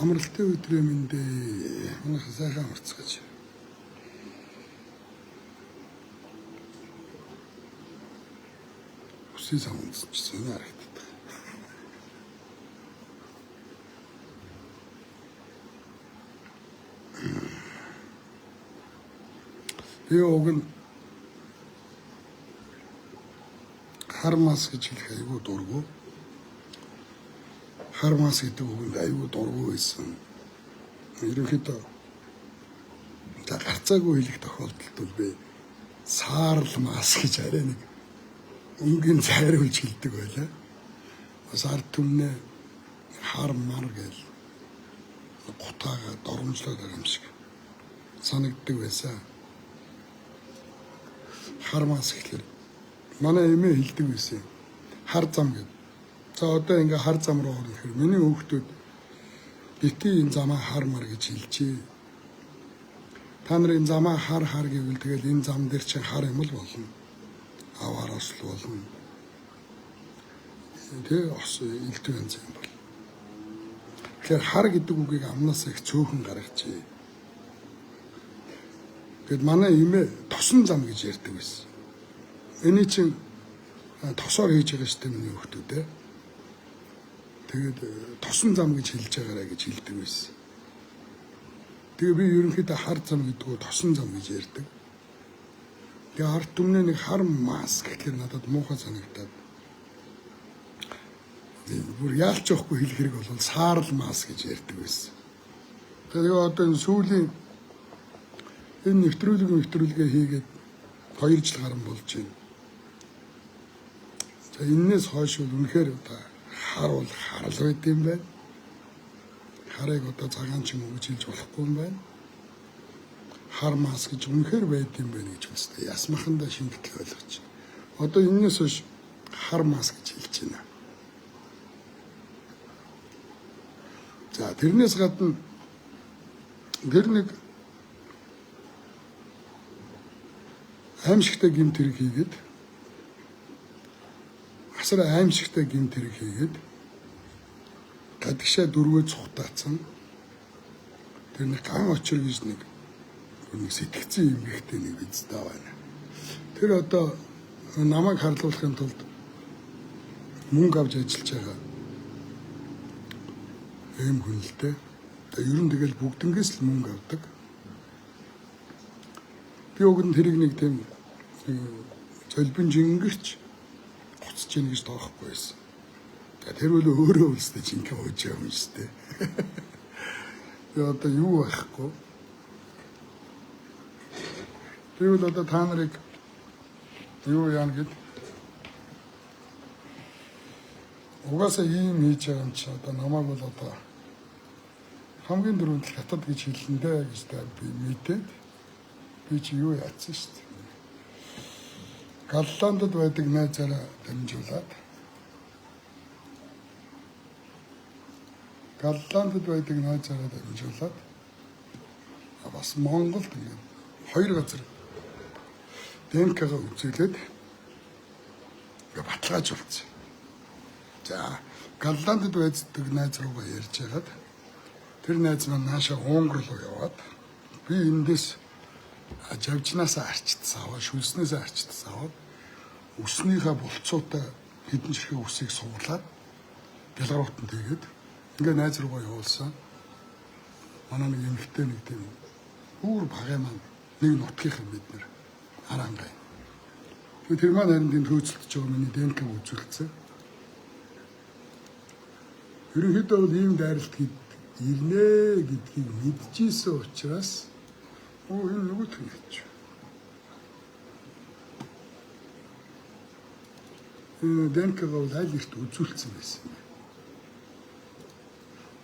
Амралтын өдрийн мэндэ манайх сайхан урцгаж. Үсээ самунц ч сонир харагддаг. Би уг нь хармас гэж хэлэх айгүй дургу. Хармас гэдэг үгэнд айгүй дургу байсан. Ерөнхийдөө гарцаагүй хэлэх тохиолдолд бол би саарл мас гэж арай нэг өнгийн зайруулж хэлдэг байлаа. Бас ард түмнээ хар мар гэл гутаагаа доромжлоод байгаа юм шиг санагддаг байсан. Хармас гэхээр манай эмээ хэлдэг байсан. Хар зам гэдэг. За одоо ингээ хар зам руу орно гэхээр миний хүүхдүүд бити энэ замаа хармар гэж хэлжээ. Та нарын замаа хар гэвэл тэгэл энэ зам дээр чинь хар юм л болно. Аваараас л болно. Тэ ос илтгэн юм бол. Тэгэхээр хар гэдэг үгийг амнаас их цөөхөн гаргажээ. Гэт манай эмээ тосон зам гэж ярьдаг байсан. Эний чинь тосоор хийж байгаа шүү дээ миний хүүхдүүд ээ. Тэгээд тосон зам гэж хэлж байгаарай гэж хэлдэг байсан. Тэгээ би ерөнхийдөө хар зам гэдгөө тосон зам гэж ярьдаг. Тэгээ ард түмний нэг хар мас гэхээр надад муухай санагдаад. Бүр яалч явахгүй хэлэх хэрэг бол саарл мас гэж ярьдаг байсан. Тэгээ одоо энэ сүүлийн энэ нэвтрүүлгээ хийгээд 2 жил гарсан болж байна. За энээс хойш үнэхээр одоо харвал харал байд юм байна. Харыг одоо цагаан ч юм уу гэж хэлж болохгүй юм байна. Хар мас гэж үнэхээр байд юм байна гэж басна. Ясмахандаа шингэтэл ойлгож. Одоо энэс хойш хар мас гэж хэлж байна. За тэрнээс гадна тэр нэг аимшигтай гэмт хэрэг хийгээд асар аимшигтай гэмт хэрэг хийгээд гадагшаа дөрвөө цухтаацсан тэр нэг ган очир гэж нэг сэтгцэн юм ихтэй нэг биздээ байна. Тэр одоо намайг харлуулахын тулд мөнгө авч ажиллаж байгаа юм хүн л дээ. Ер нь тэгэл бүгднгээс л мөнгө авдаг. Би уг нь тэрийг нэг тийм золбин жингэрч гоцж ийн гэж тоохгүй байсан. Тэр бол өөрөө өөрсдөө жинхэнэ ууж юм шүү дээ. Тэгээ одоо юу байхгүй. Тэгвэл одоо та нарыг юу яана гэд угаасаа ийм хийж байгаа юм чи одоо намайг бол одоо хамгийн дөрөвд хятад гэж хэлэндээ гэж би мэдээд би чи юу яатсан шүү дээ. Галландд байдаг найзаараа дамжуулаад бас Монголд ингээд 2 газар ДНК-га үзүүлээд ингээд баталгаажуулсан. За Галландд байдаг найз руугаа ярьж хагаад тэр найз маань наашаа Унгар руу яваад би эндээс жавжнаасаа арчдсан аваа, шүлснээсээ арчдсан аваад өснийхээ болцоотой хэдэн чихээ үсийг суулаад бялгаруутан тэгээд ингээ найз руугаа явуулсан. Манай нэг эмэгтэй нэг тийм бүр багай маань нэг нутгийнхан бид нэр харангай. Тэгээд тэр маань харин тийм хөөцөлдөж байгаа миний ДНК үзүүлсэн. Ерөнхийдөө бол ийм дайралт ирнэ гэдгийг мэдчихсэн учраас энэ нөгөөх нь гэж. ДНК-г бол аль ихт үзүүлсэн байсан юм.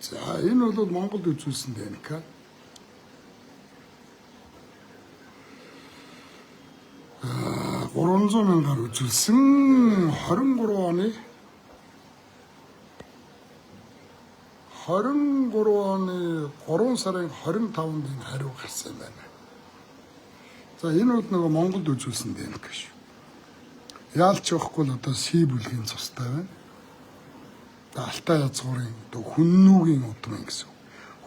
За энэ бол Монголд үзүүлсэн ДНК. 300 мянгаар үзүүлсэн 23 оны 3 сарын 25-нд хариу гарсан байна. За энэ бол нөгөө Монголд үзүүлсэн ДНК шүү. Яалч явахгүй л одоо С бүлгийн цустай байна. Алтай язгуурын хүннүүгийн удам гэсэн.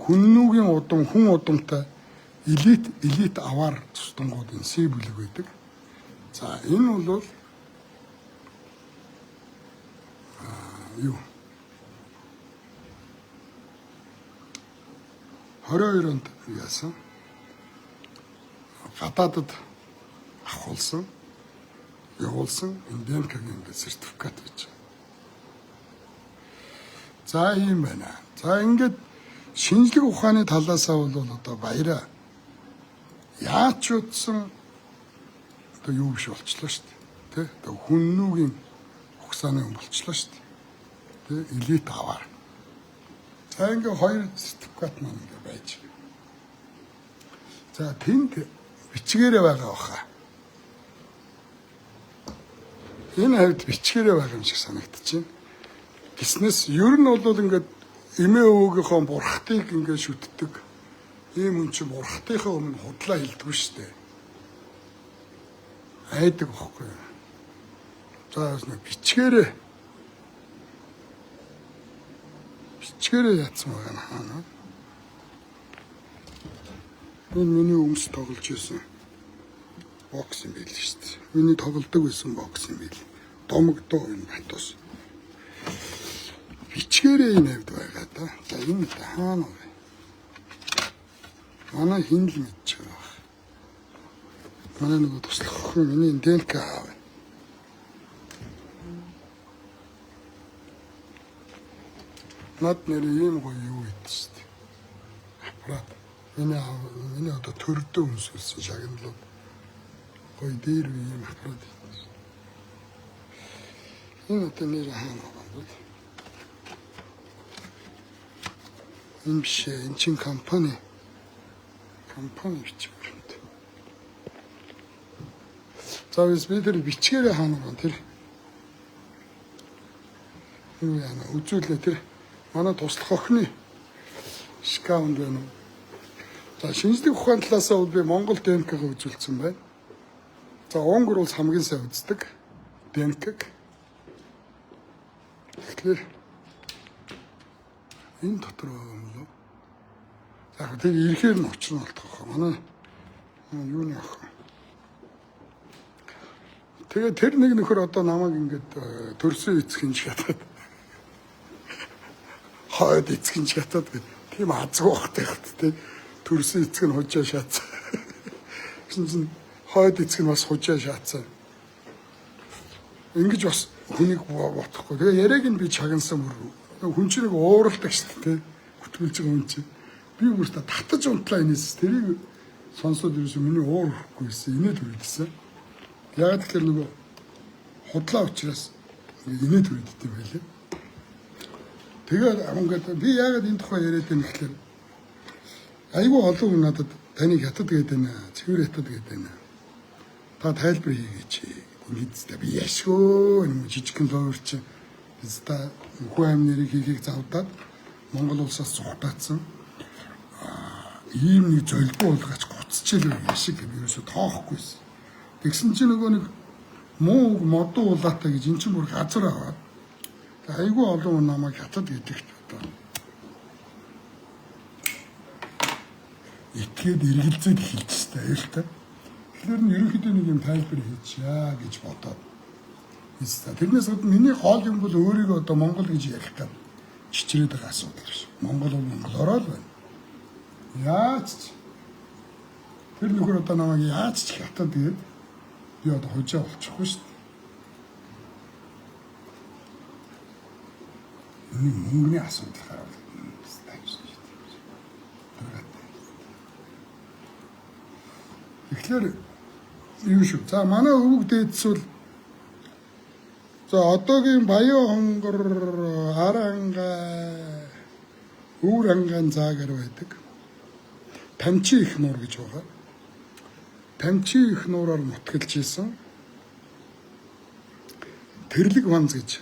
хүннүүгийн удам, хүн удамтай элит аваар тустангуудын C бүлэг байдаг. За энэ бол юу 22 онд яасан гадаадад авахулсан явуулсан ДНК-гийн сертификат гэж. За ийм байна. За ингээд шинжлэх ухааны талаасаа бол одоо баяраа яач утсан одоо юу биш болчлоо шүү дээ. Тэ? Одоо хүннүүгийн ухсааны болчлоо шүү дээ. Тэ? Элит аваар. За ингээд хоёр сертификат маань ингээд байж. За тэнд бичгээрээ байгаа баха. Энэ хавьд бичгээрээ байгаа юм шиг санагдчихэв. Гиснээс ер нь бол ингээд эмээ өвгийнхөө бурхтыг ингээд шүтдэг. Ийм хүн чинь бурхтынхаа өмнө худлаа хэлдэггүй шүү дээ. Айдаг бохгүй. За бичгээрээ яатсан байгаа нь хаана. Энэ миний өмс тоглож байсан бокс юм байл шүү дээ. Миний тоглодог байсан бокс юм байл. Домогдоо энэ батус. Бичгээрээ энэ хэвд байгаа да. За энэ хаана вэ? Манай хин л мэдчих байгаа. Манай нөгөө туслах охин миний ДНК аав. Над нэр ийм гоё юу гэдэг шүү дээ. Аппарат. Миний одоо төрдөө өмсөлсөн шагналууд. Гоё дээр ийм аппарат. Энэ одоо нэр хаана байна вэ? Энэ биш, энэ чинь компани бичиг баримт. За би тэр бичгээрээ хаана байна тэр юу яана үзүүлээ тэр манай туслах охины скаунд байна уу. За шинжлэх ухааны талаасаа бол би Монгол ДНК-г үзүүлсэн байна. За Унгар улс хамгийн сайн үздэг ДНК-г. Тэгэхээр энэ дотор байгаа юм лөө. За тэр ирэхээр нь учир нь болтгох. Манай юуны ах. Тэгээ тэр нэг нөхөр одоо намайг ингээд төрсөн эцгэн шатаад хойд эцгэн шатаад тийм азгүй бахтай хат төрсөн эцэг нь хужаа шаацсан. Гэсэн чинь хойд эцэг нь бас хужаа шаацсан. Ингэж бас хүнийг бодохгүй. Тэгээ яриаг нь би чагнасан мөр. Хүн чинь нэг ууралдаг шүү дээ. Хөтгөлж байгаа хүн чинь. Би бүр та татаж унтлаа энэс. Тэрийг сонсоод ирсэн миний уурахгүй байсан. Инээд хүрээдсэн. Яг тэгэхээр нөгөө худлаа учраас инээд хүрээдтэй байлаа. Тэгээд ингээд би яагаад энэ тухай яриад байна гэхээр айгүй олон хүн надад таныг хятад гэдэг байна. Цэвэр хятад гэдэг байна. Та тайлбар хийгээч. Ингэдтэй би яшгүй юм жижигхэн лоорч та хүү амь нэрийг хийхийг завдаад Монгол улсаас зугатаацсан. Ийм нэг золбоо болгооч гуцчихэл яшиг юм ерөөсө тоохгүйсэн. Тэгсэн чинь нөгөө нэг муу модуу улаатай гэж эн чинь бүр газар аваад айгүй олон хүн намайг хятад гэдэгт одоо итгээд эргэлзээд хэлчихсэн аюул та. Тэгэхээр нь ерөнхийдөө нэг юм тайлбар хийчихье гэж бодоод. Тэрнээс гадна миний хоол юм бол өөрийгөө одоо Монгол гэж ярих гэдэг чичрээд байгаа асуудал биш. Монгол бол монголоор л байна. Яаж тэр нөхөр одоо намайг яаж ч хятад тэгээд би одоо хожоо болчихгүй шүү дээ. Энэ мөнгөний асуудал гараад тэгэхээр юу шүү. За манай өвөг дээдсвэл за одоогийн Баян хонгор Аранга Үүрангаан заагаар байдаг. Тамчи их нуур гэж байгаа. Тамчи их нуураар нутгалж исэн. Тэрлэг ванз гэж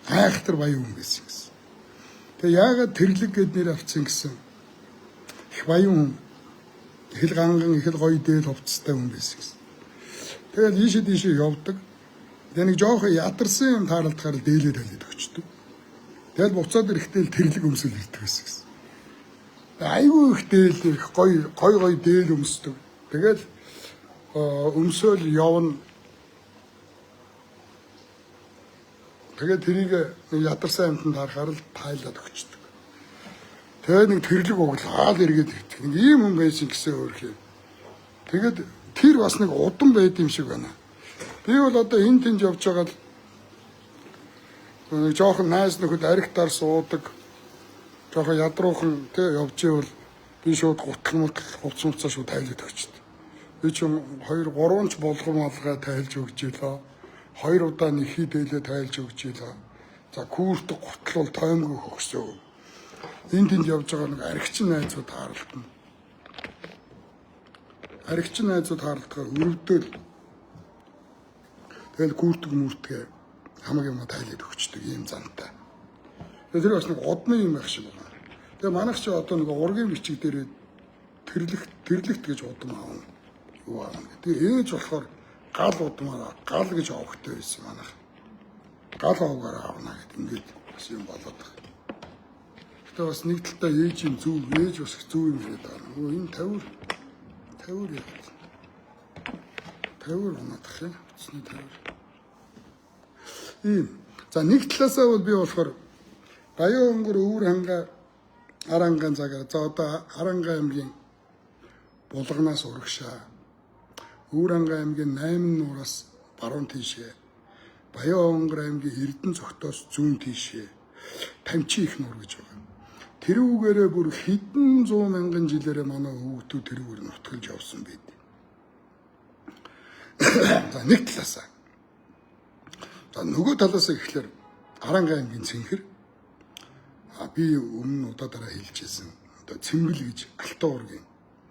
айхтар баян хүн байсан гэсэн. Тэгээ яагаад тэрлэг гэд нэр авцсан гэсэн. Их баян хүн. Их ганган их гоё дээл хувцастай хүн байсан гэсэн. Тэгээд ийшээ явдаг. Тэгээ нэг жоохон ядарсан юм тааралдахаар дээлээ талид өгчдөг. Тэгэл буцаад ирэхдээ тэрлэг өмсөл ирдэг байсан гэсэн. Айгүй их дээл их гой дээл өмсдөг. Тэгэл өмсөөл явна. Тэгээд тэрийг нэг ядарсан амтанд харахаар л тайлаад өгчдөг. Тэгээд нэг тэрлэг углаад эргээд ирдэг. Нэг ийм хүн байсан гэсэн өөрхий. Тэгээд тэр бас нэг удам байд юм шиг байна. Би бол одоо энэ тэнд явж байгаа л нэг жоохон найз нөхөд аригтаар суудаг. Жоохон ядруухан тэ явж ивэл би шууд гутал хувцсаа шууд тайлаад өгчдөг. Би ч 2-3 ч болгон алгаа тайлж өгч илаа. 2 удаа нэг хий дээлээ тайлж өгч илаа. За күүртэг гутал бол тоймгүй хөгсөө. Энд тэнд явж байгаа нэг аригчин найзууд харалтна. Аригчин найзууд харалтгаа өрөвдөөл. Тэгэл күүртэг мүртгээ хамаг юм тайлаад өгчдөг ийм зантай. Тэр бас нэг одны юм байх шиг байна. Тэгээ манайх чи одоо нэг ургийн бичиг дээр тэрлэгт гэж удам аавна. Юу аавна. Тэгээ ээж болохоор гал удмаа гал гэж авахтай байсан манайх. Гал авгаар аавна гэдэг ингээд бас юм болоод байна. Гэтэ бас нэг талдаа ээжийн зөв ээж бас зөв юм шиг байна. Нөгөө энэ тавир яа. Тавир унадах юм. Утасны тавир. Ийм. За нэг талаасаа бол би болохоор Баян өнгөр өвөр ханга арангаан цагаар за одоо Аранга аймгийн Булганаас урагшаа. Өвөр ханга аймгийн 8 нуураас баруун тийшээ. Баян өнгөр аймгийн Эрдэнэ цогтоос зүүн тийшээ. Тамчин их нуур гэж байгаа. Тэр үгээрээ бүр хэдэн 100 мянган жилээрээ манай өвгтүүд тэр үгээр нутгалж явсан байд. За нэг талаасаа. За нөгөө талаасаа ихлээр Аранга аймгийн Цэнхэр би өмнө удаадараа хэлжсэн. Одоо Цэмбэл гэж Алтан ургийн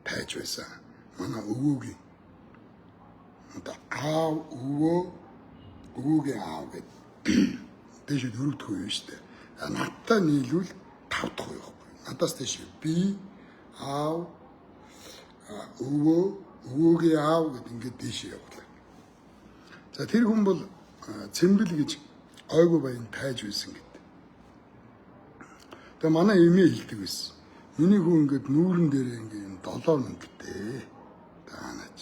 тайж байсан. Манай өвөөгийн одоо аав өвөөгийн аав гэдэг дэшид хөрөгдөх үе шүү дээ. Надтай нийлүүл 5 дахь үе байхгүй. Надаас дэш би аав өвөөгийн аав гэдэг ингээд дэш явуулаа. За тэр хүн бол Цэмбэл гэж ойгүй баян тайж байсан гэдэг. Тэгээ манай эмээ хэлдэг байсан. Миний хүн ингээд нүүрэн дээр ингээд 7 мөнгөтэй. Таанаач.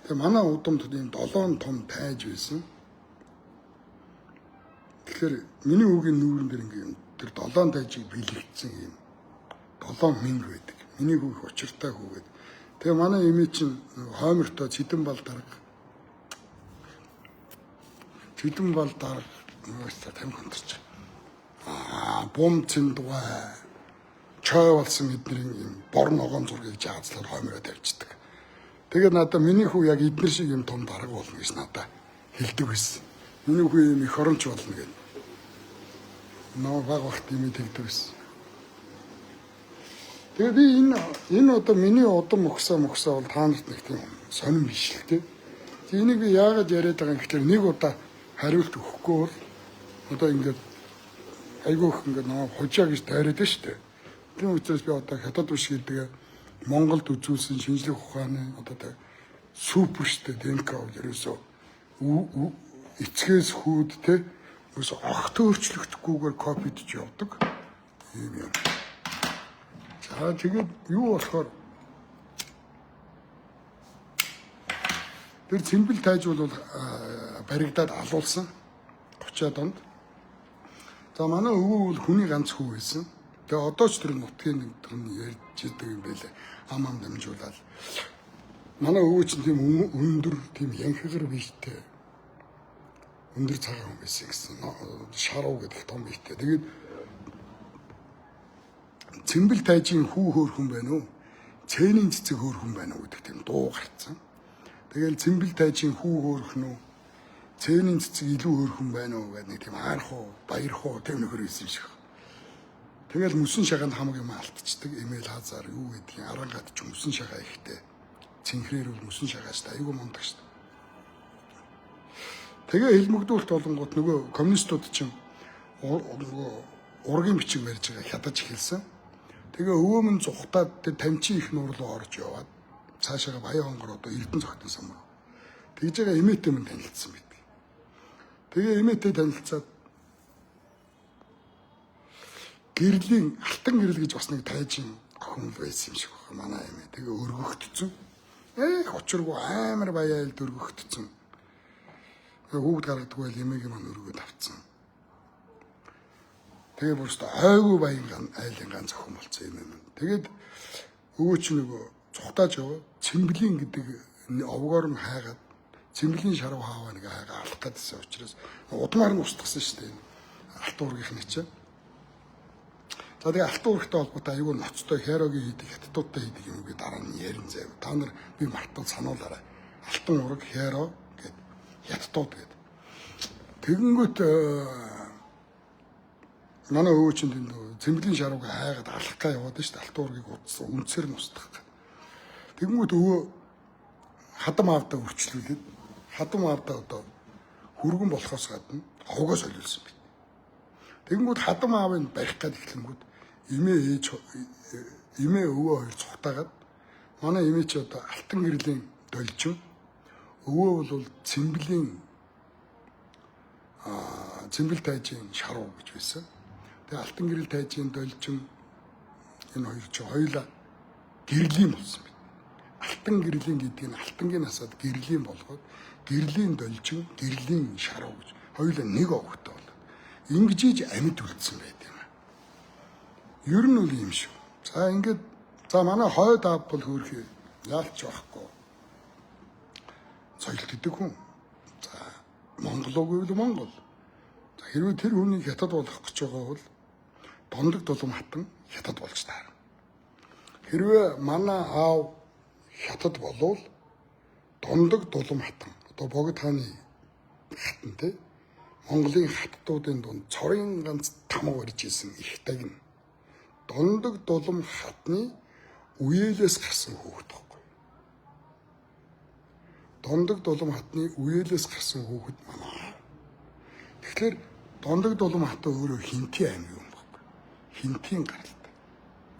Тэгээ манай удамд ийм 7 том тайж байсан. Тэгэхээр миний үгийн нүүрэн дээр ингээд тэр 7 тайжийг бэлэгдсэн юм 7 мөнгө байдаг. Миний хүүх учиртай хүүгээд. Тэгээ манай эмээ чинь хоймортой цэдэн бал дарга нөөсөө тамхи хонторч. Бум цэндугай чой болсон эдний юм бор ногоон зургийг жаазлаар хоймороо тавьчихдаг. Тэгээд надаа миний хүү яг эднэр шиг юм том дарга болно гэж надаа хэлдэг байсан. Миний хүү юм их оромч болно гэдэг. Ноо баг вахт юм тэгдэг байсан. Тэгээд би энэ одоо миний удам мөхсөө бол та нарт нэг тийм сонирн биш л дээ. Энийг би яагаад яриад байгаа юм гэхээр нэг удаа хариулт өгөхгүй бол одоо ингээд айгүйх ингээд нөө хожаа гэж тайраад байна шүү дээ. Тийм учраас би одоо хятад биш гэдэг Монголд үзүүлсэн шинжлэх ухааны одоо супер шүү дээ. ДНК ерөөсөө эцгээс хүүд те ус огт өөрчлөгдөхгүйгээр копидж явдаг юм юм. За тэгээд юу болохоор тэр Цэмбэл тайж бол баригдаад алуулсан 30-аад онд. За манай өвөө бол хүний ганц хүү байсан. Тэгээ одоо ч тэр нутгийн нэг том ярьж идэг юм байлаа. Ам дамжуулаад. Манай өвөө чинь тийм өндөр, тийм янхигэр бийтэй. Өндөр цагаан хүн байсан гэсэн. Шаруу гэдэг том бийтэй. Тэгээд Цэмбэл тайжийн хүү хөөрхөн байна уу? Цэний цэцэг хөөрхөн байна уу гэдэг тийм дуу гарцсан. Тэгэл Цэмбэл тайжийн хүү хөөрхөн үү? Цэний цэцэг илүү хөөрхөн байна уу гэдэг нэг тийм аарах уу, баярх уу тийм нөхөр байсан шиг. Тэгэл мөсөн шагаанд хамаг юм алдчихдаг. Эмээл хазаар юу гэдгийг Арангад ч мөсөн шагаа ихтэй. Цэнхрээр бол мөсөн шагааш та айгүй мундаг шүү дээ. Тэгээ хэлмэгдүүлэлт болонгууд нөгөө коммунистууд чинь ургийн бичиг барьж байгаа хядаж эхэлсэн. Тэгээ өвөө минь зүхтаад тэр тамчин их нуур руу орж яваад цаашаа Баян хонгор одоо Эрдэнэ цогтон самар. Тэгж байгаа эмээтэй минь танилцсан байт. Тэгээ эмээтэй танилцаад гэрлийн алтан гэрэл гэж бас нэг тайжин охин байсан юм шиг байна. Манай юм. Тэгээ өргөгдсөн. Очиргүй амар баяалд өргөгдсөн. Хүүхд гаргадаг байл эмээгийн маань өргөд авцсан. Тэгээ бүрстэ айгүй баян айлын ганц охин болсон юм. Тэгээд өвөө чи нөгөө цухтааж яваа цэмблийн гэдэг овгоор нь хайгаад цэмблийн шарав хааваа нэг хайгаа алах гэдсэн учраас удмаар нь устгасан шүү дээ. Алт уургийнхны чинь. За тэгээ алт уургтай холбоотой айгүй ноцтой херогийн хийдэг хаттуудтай хийдэг юм би дараа нь ярин заяа. Та нар би мартал сануулаарай. Алтан уург херо гэд хаттууд гэд. Тэгэнгүүт манай өвөө чинь цэмблийн шарвыг хайгаад алах га яваад шүү дээ. Алт уургийг удсан үнцээр нь устгах. Тэгэнгүүт өвөө хадам аавдаа өрчлүүлээд хадам аавдаа одоо хүргэн болохоос гадна овгоо солиулсан бит. Тэгэнгүүт хадам аавыг барих гээд эхлэнгүүт эмээ өвөө хоёр цухтаагаад манай эмээ чи одоо алтан гэрлийн должин өвөө бол цэмблийн цэмбэл тайжийн шаруу гэж байсан. Тэгээ алтан гэрэл тайжийн должин энэ хоёр чи хоёулаа гэрлийн болсон бит. Алтан гэрлийн гэдгийг нь алтангийн насаад гэрлийн болгоод гэрлийн должин гэрлийн шаруу гэж хоёулаа нэг овгтой болоод ингэж амьд үлдсэн байт юм. Ер нь үл юм шүү. За ингээд за манай хойд аав бол хөөрхий яалч байхгүй. Соёлт гэдэг хүн. За Монголоогүй л Монгол. За хэрвээ тэр хүнийг хятад болгох гэж байгаа бол дондог дулам хатан хятад болж таарна. Хэрвээ манай аав хятад болвол дондог дулам хатан одоо богд хааны хатан те Монголын хаттуудын дунд цорын ганц тамга барьж исэн их тагна. Дондог дулам хатны үеэлээс гарсан хүүхэд байхгүй. Дондог дулам хатны үеэлээс гарсан хүүхэд манай. Тэгэхээр дондог дулам хатаа өөрөө хинтийн аймаг юм байхгүй. Хинтийн гаралтай.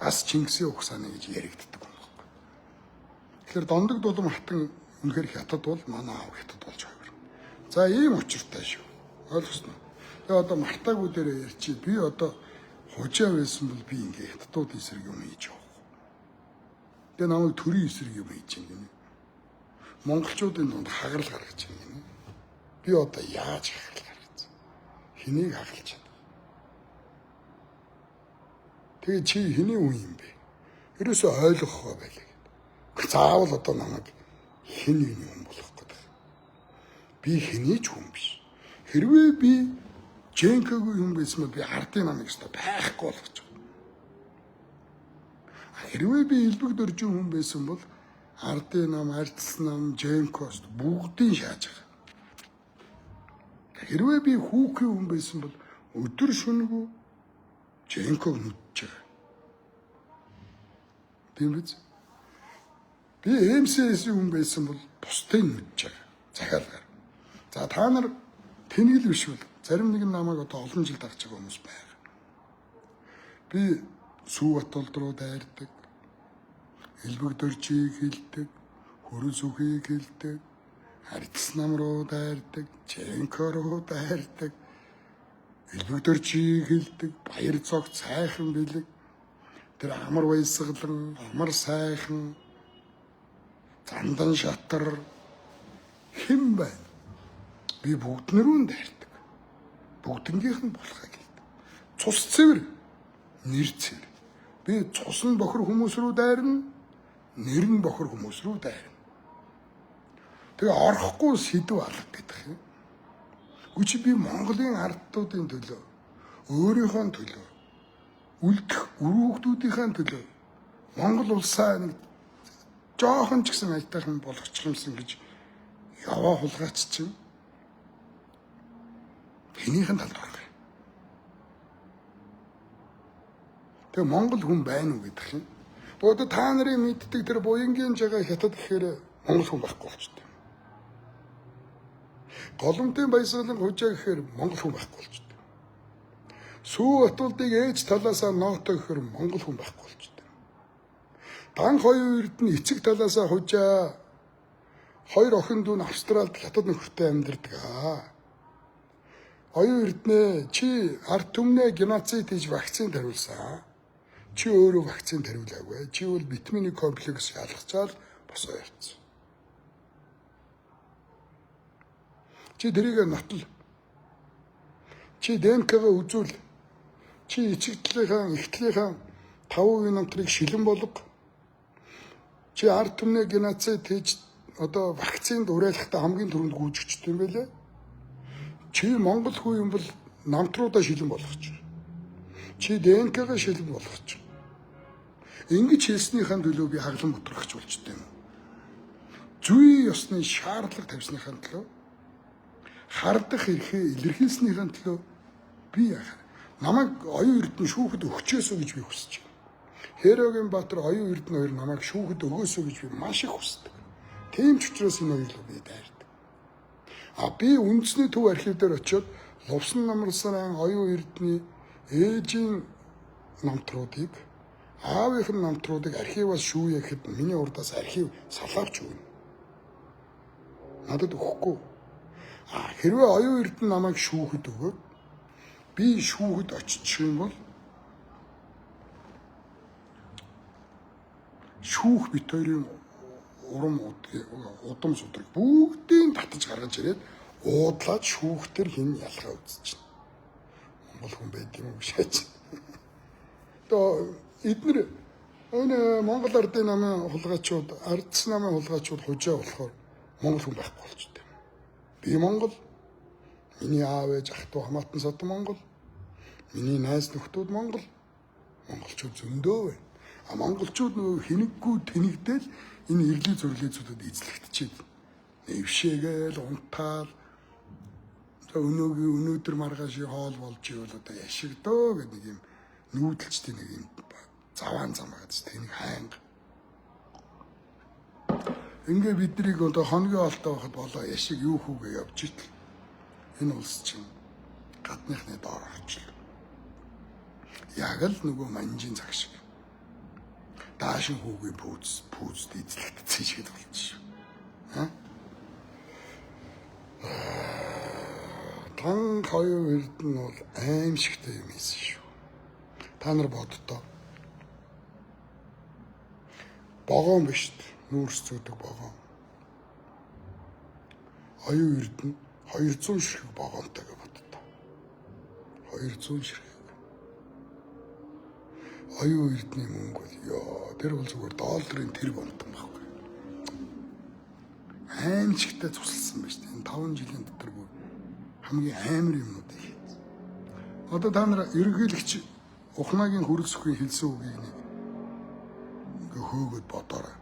Бас Чингисийн угсааны гэж яригддаг юм байхгүй. Тэгэхээр дондог дулам хатан үнэхээр хятад бол манай аав хятад болж байгаа. За ийм учиртай шүү. Ойлгосноо. Тэгээ одоо мартаагүй дээр ярьчих. Би одоо хужаа байсан бол би ингээ хятадууд эсрэг юм хийж явах. Тэгээ намайг төрийн эсрэг юм хийж гинэ. Монголчуудын дунд хагарал гаргаж гинэ. Би одоо яаж хагарал гаргаж? Хэнийг хагалж чадах? Тэгээ чи хэний үн юм бэ? Ерөөсөө ойлгохгүй байлаа. Заавал одоо намайг хэн нэг юм болох гэдэг. Би хэний ч хүн биш. Хэрвээ би Жэнкэгүй юм байсан бол би ардын намыг өстө байхгүй болгож байгаа. Хэрвээ би элбэг дөржин хүн байсан бол ардын нам, ардс нам, Жэнкост бүгдийг шааж байгаа. Хэрвээ би хүүхэн хүн байсан бол өдөр шөнөгүй Жэнког нүдж байгаа. Тийм биз? Би МСС-ийн хүн байсан бол бусдыг нүдж байгаа. Захиалгаар. За та нар тэнгэл биш бол зарим нэг намайг одоо олон жил дагж байгаа хүмүүс байна. Би Сүвбатулд руу дайрдаг. Элбэг дөржийг хилдэг. Хөрөн сүхийг хилдэг. Ардс нам руу дайрдаг. Жэнко руу дайрдаг. Элбэг дөржийг хилдэг. Баяр цогт сайхан бэлэг. Тэр амар баясгалан, амар сайхан, зандан шатар хэн байна? Би бүгднэрүүн дайрдаг. Бүгднгийнх нь болохыг хэлдэг. Цус цэвэр, нэр цэвэр. Би цус нь бохор хүмүүс рүү дайрна, нэр нь бохор хүмүүс рүү дайрна. Тэгээ орохгүй сэдв алга гэдэг юм. Үгүй би Монголын ардтуудын төлөө, өөрийнхөө төлөө, үлдэх өрөөгдүүдийн төлөө Монгол улсаа нэг жоохон ч гэсэн аятайхан болгочих юмсан гэж яваа хулгайч чинь хинийхэн талд орох юм. Тэгээ Монгол хүн байна уу гэдэг юм. Одоо та нарын мэддэг тэр буянгийн жагаа хятад гэхээр Монгол хүн байхгүй болчтой. Голомтын баясгалан хужаа гэхээр Монгол хүн байхгүй болчтой. Сүвбатулдыг ээж талаасаа ноото гэхээр Монгол хүн байхгүй болчтой. Дан хоёр эрдэнэ эцэг талаасаа хужаа хоёр охин дүү нь Австралид хятад нөхөртэй амьдардаг. Оюун эрдэнэ чи ард түмнээ геноцид хийж вакцин тариулсан. Чи өөрөө вакцин тариулаагүй. Чи бол витамины комплекс ялгачаал босоо явцсан. Чи дэрийг нотл. Чи ДНК-га үзүүл. Чи эцэгтлийнхаа, эхтлийнхаа 5% намтрыг шилэн болго. Чи ард түмнээ геноцид хийж одоо вакцинд уриалахтаа хамгийн түрүүнд гүйжигчтэй юм байлээ. Чи Монгол хүү юм бол намтруудаа шилэн болгоч. Чи ДНК-га шилэн болгоч. Ингэж хэлснийхэн төлөө би хаглан бодрогч болчтой юм. Зүй ёсны шаардлага тавьсныхан төлөө хардах эрхээ илэрхийлснийхэн төлөө би яах. Намайг оюун эрдэнэ шүүхэд өгчөөсөө гэж би хүсэж байна. Хэрогийн Баатар оюун эрдэнэ хоёр намайг шүүхэд өгөөсөө гэж би маш их хүсдэг. Тийм ч учраас энэ хоёрлоо би дайрдаг. Би үндэсний төв архив дээр очиод Лувсан намрсан оюун эрдэнэ ээжийн намтруудыг аавынх нь намтруудыг архиваас шүүе гэхэд миний урдаас архив салаавч өгнө. Надад өгөхгүй. Хэрвээ оюун эрдэнэ намайг шүүхэд өгөөд би шүүхэд очих юм бол шүүх бит хоёрын урам удам судраг бүгдийг татаж гаргаж ирээд уудлаад шүүхтэр хин ялгаа үзчихнэ. Монгол хүн байд юм уу шаач. То эдгээр энэ Монгол ардын намын хулгайчууд, ардс намын хулгайчууд хужаа болохоор монгол хүн байхгүй болчтой. Би Монгол, миний аав ээж ах トゥ хамаатан сод Монгол, миний найз нөхдүүд Монгол, монголчууд зөндөө байна. Монголчууд нөгөө хинэггүй тэнэгдэл энэ эрлий зурлизуудад эзлэгдчихэд нэвшээгээл унтаал өнөөдөр маргааш хоол болж ивэл одоо яшигдөө гэдэг нэг юм нүүдэлчтэй нэг юм заваан зам байгааз тэнийг хайнга. Ингээ биднийг одоо хоногийн олтой байхад болоо яшиг юу хүүгээ явж итэл энэ улс чинь гадныхны доор орчлоо. Яг л нөгөө манжийн цаг шиг даашин хүүгээ пүүзд эзлэгдсэн шиг болчихсон. Тан хоёрын эрдэнэ бол аимшигтай юм ийсэн шүү. Та нар боддоо. Богоон биш нүүрс зүүдэг богоон. Оюун эрдэнэ 200 ширхэг богоонтой гэж боддоо. 200 ширхэг. Оюун эрдэнэ мөнгө бол ёо тэр бол зүгээр долларын тэр бомтон байхгүй. Аимшигтай цуслсан байж тээ. Энэ 5 жилийн дотор хамгийн амар юмнууд хийх. Одоо та нар ерөнхийлөгч Ухнагийн хөрөлсөхийн хэлсэн үгийг нэг ингээ хөөгöd бодоорой.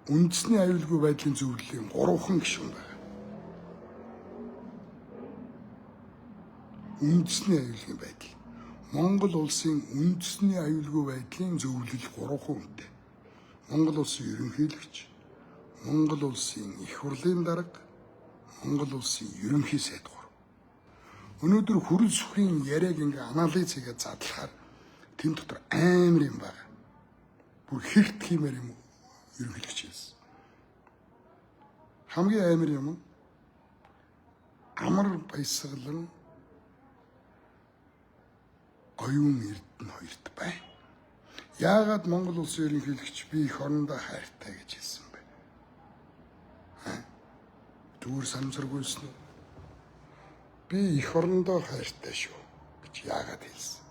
Үндэсний аюулгүй байдлын зөвлөлийн 3хан гишүүн байна. Үндэсний аюулгүй байдал. Монгол улсын үндэсний аюулгүй байдлын зөвлөл 3хан үнэтэй. Монгол улсын ерөнхийлөгч, Монгол улсын их хурлын дарга, Монгол улсын ерөнхий сайд 3. Өнөөдөр хөрөлсөхийн яриаг ингээ анализ хийгээд задлахаар тэн дотор амар юм байна. Бүр хэрт хиймээр юм ерөнхийлөгч хэлсэн. Хамгийн амар юм амар баясгалан оюун эрдэнэ хоёрт байна. Яагаад Монгол улсын ерөнхийлөгч би их орондоо хайртай гэж хэлсэн бэ? Зүгээр санамсаргүйсэн үү? Би их орондоо хайртай шүү гэж яагаад хэлсэн?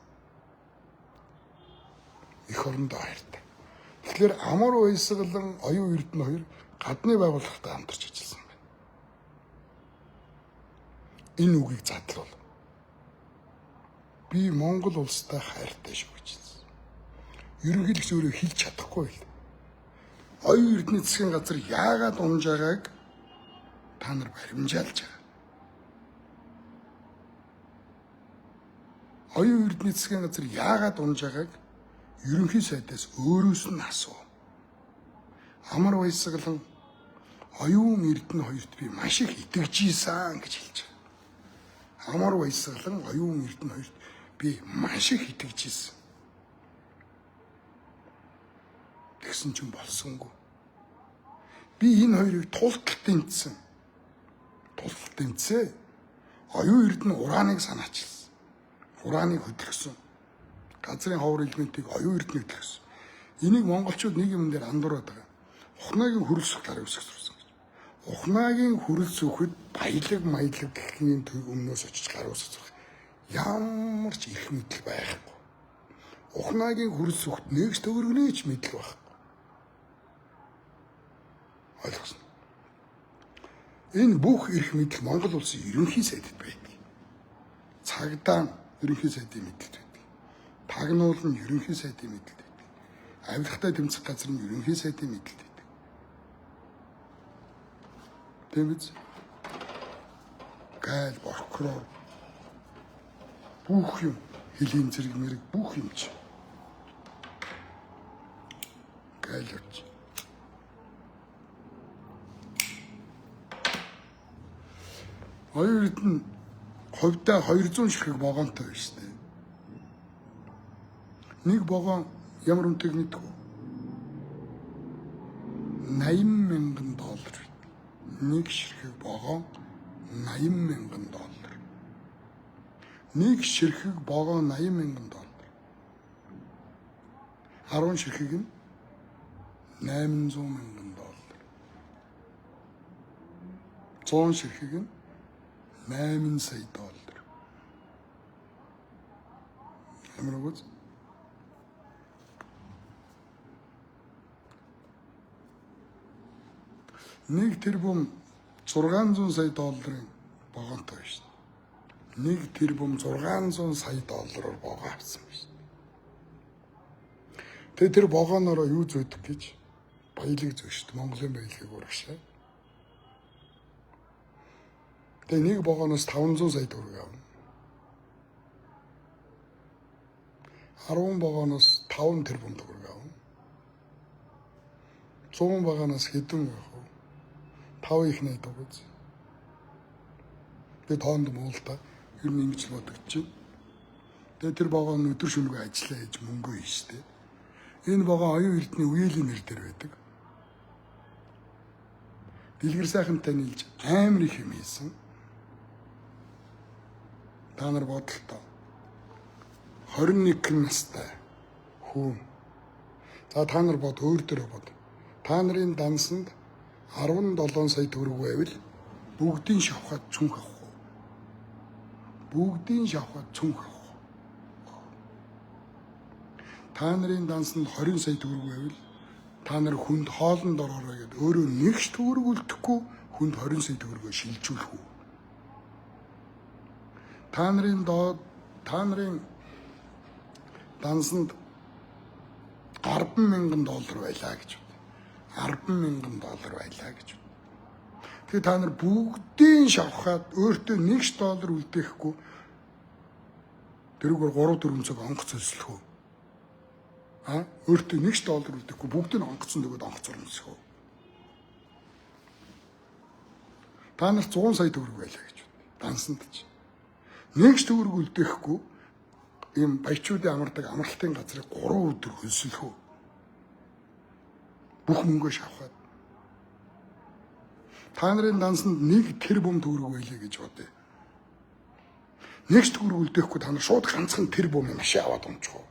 Их орондоо хайртай. Тэгэхээр амар баясгалан оюун эрдэнэ хоёр гадны байгууллагатай хамтарч ажилласан байна. Энэ үгийг задлуул. Би Монгол улстай хайртай шүү гэж хэлсэн. Ерөнхийлөгч өөрөө хэлж чадахгүй л. Оюун эрдэнэ засгийн газар яагаад унж байгааг та нар баримжаалж байгаа. Оюун эрдэнэ засгийн газар яагаад унж байгааг ерөнхий сайдаас өөрөөс нь асуу. Амар баясгалан оюун эрдэнэ хоёрт би маш их итгэжсэн гэж хэлж байгаа. Амар баясгалан оюун эрдэнэ хоёрт би маш их итгэжсэн. Тэгсэн чинь болсонгүй. Би энэ хоёрыг тултал тэнцсэн. тусал тэмцээ. Оюун эрдэнэ урааныг санаачилсан. Урааныг хөдөлгсөн. Газрын ховор элементийг оюун эрдэнэ хөдөлгсөн. Энийг монголчууд нэг юм дээр андуураад байгаа. Ухнаагийн хөрөлсөх талаар өсгсөн гэж. Ухнаагийн хөрөлсөхөд баялаг гэхний өмнөөс очиж гараа өсгөх. Ямар ч их мэдл байхгүй. Ухнаагийн хөрөлсөхөд нэгс төгөргөнөөч мэдл байхгүй. Ойлгосон. Энэ бүх эрх мэдл Монгол улсын ерөнхий сайдд байдаг. Цагдаа ерөнхий сайдын мэдэлд байдаг. Тагнуул нь ерөнхий сайдын мэдэлд байдаг. Авилгатай тэмцэх газар нь ерөнхий сайдын мэдэлд байдаг. Тийм биз? Гайл, прокурор бүх юм, хэлийн зэрэг мэрэг бүх юм чи. Гайл явж. Оюун эрдэнэ хувьдаа 200 ширхэг вагонтой байна шүү дээ. Нэг вагон ямар үнэтэйг мэдэх үү? $80,000. Нэг ширхэг вагон $80,000. Нэг ширхэг вагон $80,000. 10 ширхэг нь $800,000. 100 ширхэг нь $8 сая. Ямар үг? Нэг тэрбум $600 сая вагонтой байна шүү дээ. Нэг тэрбум $600 сая вагон авсан байна шүү дээ. Тэгээ тэр вагонороо юу зөөдөг гэж баялаг зөө шүү дээ. Монголын баялагыг урагшаа. Тэгээ нэг вагоноос $500 сая авна. 10 вагоноос 5 тэрбум авна. 100 вагоноос хэдэн авах вэ? 5 их найд өгөөз. Тэгээ тоонд муулта ер нь ингэж л бодогдож байна. Тэгээ тэр вагон өдөр шөнөгүй ажиллаа хийж мөнгө ий штэ. Энэ вагон оюун эрдэнэ үеэлийн нэр дээр байдаг. Дэлгэр сайхантай нийлж амар их юм хийсэн. Та нар бодлоо. 21 настай хүн. За та нар бод өөр дөрөө бод. Та нарын дансанд 17 сая төгрөг байвал бүгдийн шавхад цүнх авах уу? Бүгдийн шавхад цүнх авах уу? Та нарын дансанд 20 сая төгрөг байвал та нар хүнд хоолнд ороорой гэд өөрөө нэгч төгрөг үлдэхгүй хүнд 20 сая төгрөгөө шилжүүлэх үү? Та нарын дансанд $10,000 байлаа гэж байна. $10,000 байлаа гэж байна. Тэгээ та нар бүгдийн шавхаад өөртөө $1 үлдээхгүй тэрүүгээр 3-4 цаг онгоц цөлсөх үү? Өөртөө $1 үлдээхгүй бүгд нь онгоцсон дэгөөд онгоц урмсэх үү? Та нар 100 сая төгрөг байлаа гэж байна. Дансанд ч. $1 үлдээхгүй ийм баячуудын амардаг амралтын газрыг 3 өдөр хөлсөлөх үү? Бүх мөнгөө шавхаад. Та нарын дансанд 1 тэрбум төгрөг байлаа гэж бодъё. $1 үлдээхгүй та нар шууд ганцхан тэрбум машин аваад унчих уу?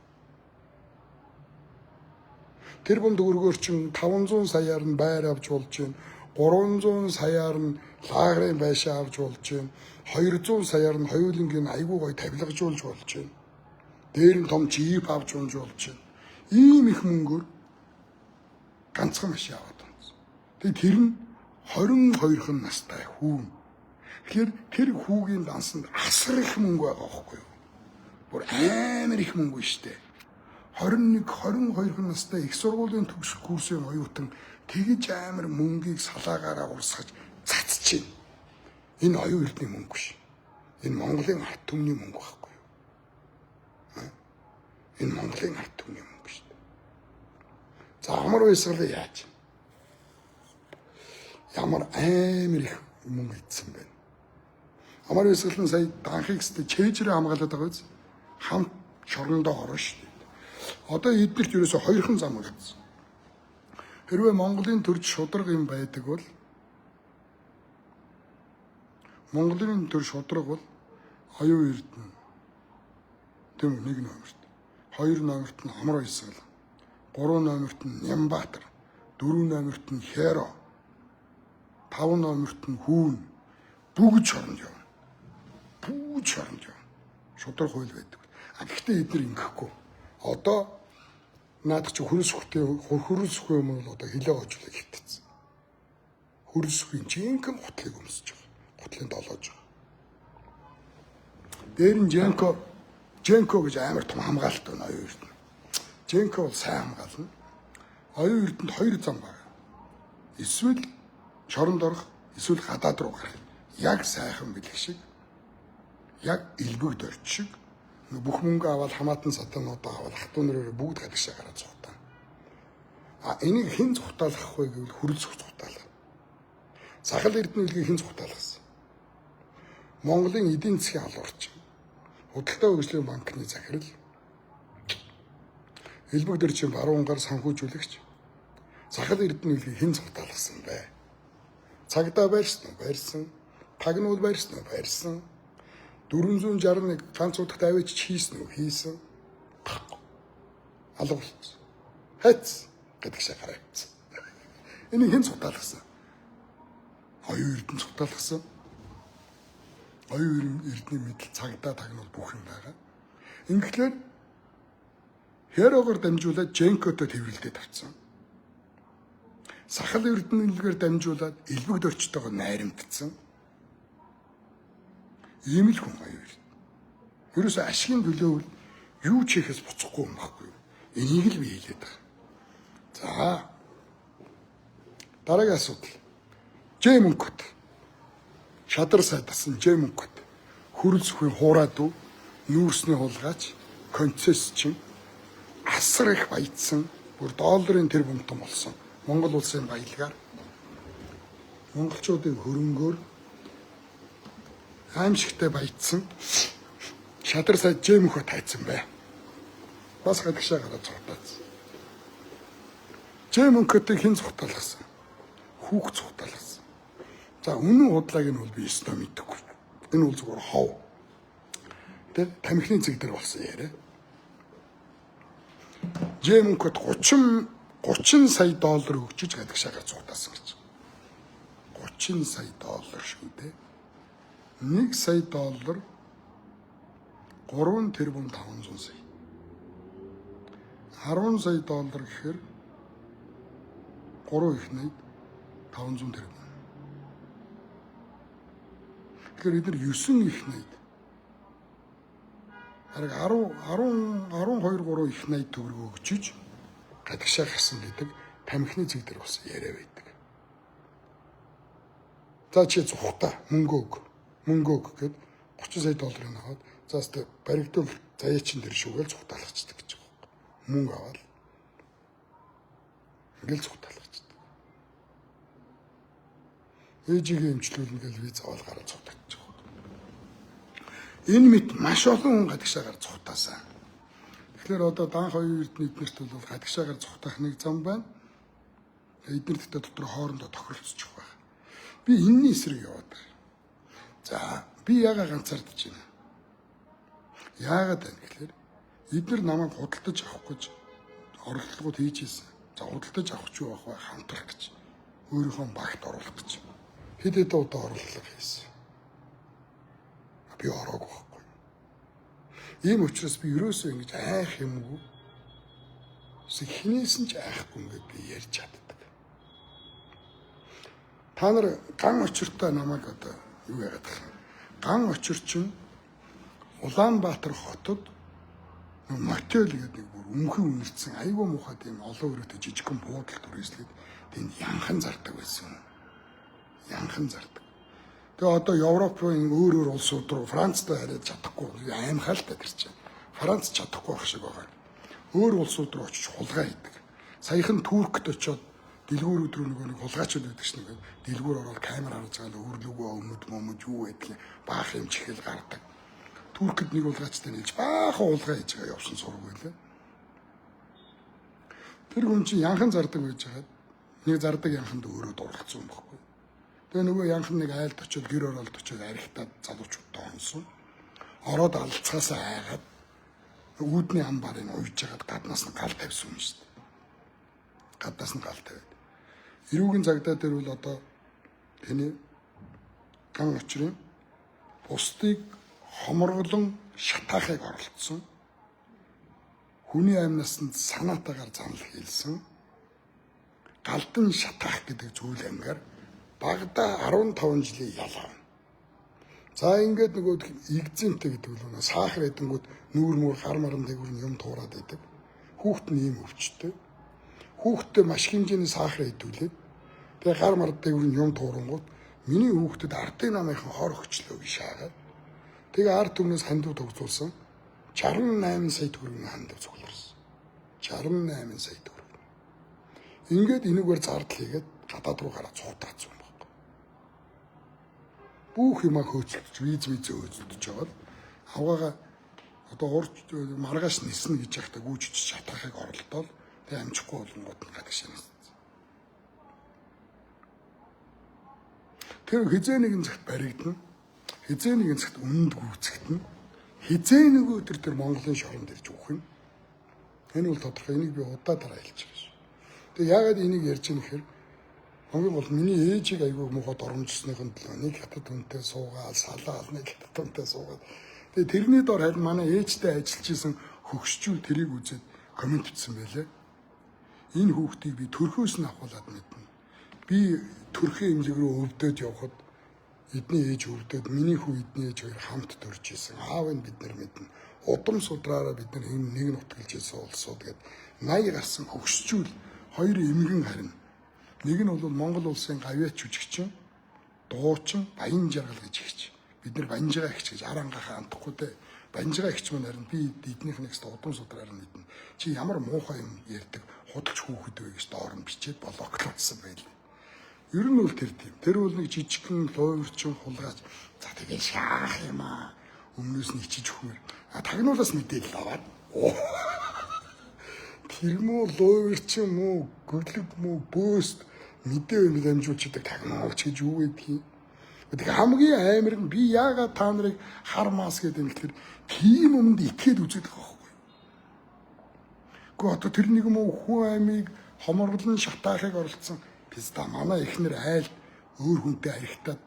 Тэрбум төгрөгөөр чинь 500 саяар нь байр авч болж байна. 300 саяар нь лагерын байшаа авч болж байна. 200 саяар нь хоёулангийн айгүй гой тавилгажуулж болж байна. Дээр нь том жип авч унж болж байна. Ийм их мөнгөөр ганцхан машин аваад унсан. Тэгээ тэр нь 22 настай хүүн. Тэгэхээр тэр хүүгийн дансанд асар их мөнгө байгаа байхгүй юу? Бүр амар их мөнгө шүү дээ. 21, 22 настай их сургуулийн төгсөх курсын оюутан тэгж амар мөнгийг салаагаараа урсгаж цацж байна. Энэ оюун эрдний мөнгө биш. Энэ Монголын ард түмний мөнгө байхгүй юу? Энэ Монголын ард түмний мөнгө шүү дээ. За амар байсгалаа яаж? Ямар амар их мөнгө идсэн бэ? Амар байсгал нь сая данхигстэй чэйжрээ хамгаалаад байгаа биз? Хамт шорондоо орно шүү дээ. Одоо эднэрт ерөөсө хоёрхан зам үлдсэн. Хэрвээ Монголын төрж шударга юм байдаг бол Монголын төр шудраг бол Оюун Эрдэнэ. Тийм үү, 1 номерт. 2 номерт нь Амар Баясгал. 3 номерт нь Нямбатар. 4 номерт нь Хэро. 5 номерт нь Хүүн. Бүгд шоронд явна. Бүгд шоронд явна. Шудраг хууль байдаг. Гэхдээ эдгээр ингэхгүй. Одоо наадах чи хөрөлсөхтэй юм бол одоо хилээ оожлоо хитцсэн. Хөрөлсөхийн жинхэнэ гутлыг өмсөж байгаа. Гутлын долоож байгаа. Дээр нь Женко гэж амар том хамгаалалт байна Оюун Эрдэнэ. Женко бол сайн хамгаална. Оюун Эрдэнэд 2 зам байна. Эсвэл шоронд орох, эсвэл гадаад руу гарах. Яг сайхан бэлэг шиг. Яг элбэгд орч шиг. Бүх мөнгө аваад хамаатан сатануудаа аваад хатуу нэрээр бүгд гадагшаа гараад зугатаа. Энийг хэн зугатаалгах вэ гэвэл хөрөлсөх зугатаалга. Сахал Эрдэнэ үлгийг хэн зугатаалгасан? Монголын эдийн засгийн алуурч. Худалдаа хөгжлийн банкны захирал. Элбэг дэрчийн баруун гар санхүүжүүлэгч. Сахал Эрдэнэ үлгийг хэн зугатаалгасан бэ? Цагдаа байрсан уу? Байрсан. Тагнуул байрсан уу? Байрсан. 461 ганц удахт аваач хийсэн үү? Хийсэн. Алга болчихсон. Хайц гэдэг шиг харагдсан. Энийг хэн зугатаалгасан? Оюун Эрдэнэ зугатаалгасан. Оюун Эрдэнэ мэдл цагдаа тагнуул бүх юм байгаа. Ингэхлээр Хэрогоор дамжуулаад Женкотой тэрвэрлдээд авцсан. Сахал Эрдэнэлгээр дамжуулаад элбэг дөрчтойгоо найрамдсан. Ийм л хүн Оюун Эрдэнэ. Ерөөсөө ашигын төлөөвөл юу ч хийхээс буцахгүй юм баггүй. Энийг л би хэлээд байгаа. За. Дараагийн асуудал. Жэмөнкөт. Шадар сайдсан Жэмөнкөт. Хөрөлсөхийн хуураад уу, нүүрсний хулгайч, концессчин асар их баяжсан, бүр долларын тэр бумтан болсон. Монгол улсын баялагаар монголчуудын хөрөнгөөр аимшигтай баяжсан шадар сайд Жэмөнкөт хайцсан бай. Бас гадагшаа гараад зугатаасан. Жэмөнкөтийг хэн зугатаалгасан? Хүүхд зугатаалгасан. За үнэн худлааг нь бол би өстөө мэдэхгүй. Энэ бол зүгээр хов. Тэ тамхины зэг дээр болсон яриа. Жэмөнкөт 30 сая доллар өгчөж гадагшаагаар зугатаасан гэж. 30 сая доллар шүү дээ. 1 сая доллар 3 тэрбум 500 сая. 10 сая доллар гэхээр 3 их найд 500 тэрбум. Тэгэхээр эдгээр 9 их найд. Хараг 12 их найд төгрөг өгчөж гадагшаа гасан гэдэг тамхины зэг дээр болсон яриа байдаг. За чи зүхтаа мөнгө өг гэд 30 сая долларыг аваад заастаа баригдвал заяачин дээр шүүгээл зүхтаалгачдаг гэж байгаа. Мөнгө аваад ингээл зүхтаалгачдаг. Ээжигээ эмчлүүлнэ гэж виз аваад гараад зүхтаалгаж байгаа. Энэ мэт маш олон хүн гадагшаагаар зүхтаасан. Тэгэхээр одоо Данх Оюун Эрдэнэ эднэрт бол гадагшаагаар зүхтаах нэг зам байна. Эднэрт дотор хоорондоо тохиролцож байгаа. Би энэний эсрэг яваад байна. За би яага ганцаардж байна. Яагаад байна гэхээр эдгээр намайг худалдаж авах гэж оролдлогод хийж ийсэн. За худалдаж авах ч юу ах вэ? Хамтрах гэж. Өөрийнхөө багт оруулах гэж. Хэд хэдэн удаа оролдлого хийсэн. Би ороогүй байхгүй. Ийм учраас би ерөөсөө ингэж айх юмгүй. Хинээс нь ч айхгүй ингээд би ярьж чаддаг. Та нар ган очиртой намайг одоо юу яагаад вэ? Ган очирчин Улаанбаатар хотод мотел гэдэг нэг бүр өмхөн үнэрсэн айгүй муухай тийм олон өрөөтэй жижигхэн буудал түрээслээд тэнд янхан зардаг байсан. Янхан зардаг. Тэгээ одоо Европын өөр улсууд руу Францтай харьяаж чадахгүй аимхаалтай тэр чинь. Франц чадахгүй байх шиг байгаа. Өөр улсууд руу очиж хулгай хийдэг. Саяхан Туркт очиод дэлгүүрүүд рүү нэг хулгайчуд байдаг шнэ. Дэлгүүр ороод камер харж байгаа л өөрлөгөө өмд юу байдгийг баах юм чихэл гардаг. Туркд нэг хулгайчтай нэлж баахан хулгай хийж байгаа явсан сураг байлаа. Тэр хүн чинь янхан зардаг байж байгаа. Нэг зардаг янханд өөрөө дурлцсан юм баггүй. Тэгээ нөгөө янхан нэг айлд очиод гэр оролт очиод арихтаад залуучуудтай онсон. Ороод алцгаасаа айгаад үүдний ам барыг уйж жагаад гаднаас нь гал тавьсан юм шүү дээ. Гаднаас нь гал тавиад. Эрүүгийн цагдаа дээр бол одоо тэний ган очрын бусдыг хоморголон шатаахыг оролцсон. Хүний амнасанд санаатаагаар занал хийлсэн. Галдан шатаах гэдэг зүйл ангаар багада 15 жилийн ялаа. За ингээд нөгөө игзэмтэй гэдэг нь сахар эдэнгүүд нүүр мөр хар маран дээгүүр юм туураад байдаг. Хүүхэд нь ийм өвчтэй. Хүүхэдтэй маш хэмжээний сахар идүүлээд тэгээ гар мар дээгүүр юм туурангууд миний хүүхдэд ардын намынхан хор өгчлөө гэж шаагаад тэгээ ард түмнээс хандив тогтуулсан 68 сая төгрөгийн хандив цугларсан. 68 сая төгрөг. Ингээд энэгээр зардал хийгээд гадаад руу гараад цуутаацсан байхгүй. Бүх юмаа хөөцөлдөж виз өөцөлдөж жагаад авгаага одоо урд маргааш ниснэ гэж яхтаа гүйж шатахыг оролдоод тэгээ амжихгүй болонгууд нь гадаг шинэ. Тэр хизээ нэгэн цагт баригдана. Хизээ нэгэн цагт үнэнд гүйцэгдэнэ. Хизээ нэг өдөр тэр Монголын шоронд ирж өгөх юм. Энэ бол тодорхой. Энийг би удаа дараа хэлж байгаа шүү. Тэгээ яагаад энийг ярьж байгаа нөхөр хамгийн гол миний ээжийг айгүй муухай доромжсныхын төлөө нэг хятад хүнтэй суугаад салаал нэг хятад хүнтэй суугаад тэгээ тэрний дор харин манай ээжтэй ажиллаж исэн хөгшчүүл тэрийг үзээд комент бичсэн байлээ. Энэ хүүхдийг би төрхөөс нь авахулаад мэднэ. Би төрхийн эмнэлэг рүү өвдөд явхад эдний ээж өвдөд миний хүү эдний ээж хоёр хамт төрж исэн. Аав нь бид нар мэднэ. Удам судраараа бид нар нэг нутгалж исэн улсууд гээд 80 гарсан хөгшчүүл хоёр эмгэн харин. Нэг нь бол Монгол улсын гавьяач жүжигчин, дуучин, баян жаргал гэж ихч. Бид нар банжгаа ихч гэж арангахаа амтахгүй дээ. Банжгаа ихч мань харин би эднийх нэгс удам судраар нь мэднэ. Чи ямар муухай юм ярьдаг худалч хүүхэд вэ гэж доор нь бичээд блоклуулсан байлээ. Ер нь бол тэр тийм. Тэр бол нэг жижигхэн луйварчин хулгайч. За тэгээ шаах юм аа. Өмнөөс нь ичиж өгмөр. Тагнуулаас мэдээлэл аваад. Тэр муу луйварчин муу, гөлөг муу, бөөст мэдээ дамжуулчихдаг тагнуулч гэж юу гэдгийг. Тэгээ хамгийн амар нь би яагаад та нарыг хармаас гэдэг юм гэхээр тийм юмд итгээд үзээд байгаа байхгүй. Гэхдээ одоо тэр нэг муу хүн аймыг хоморлон шатаахыг оролцсон. Писта манай эхнэр айлд өөр хүнтэй арихтаад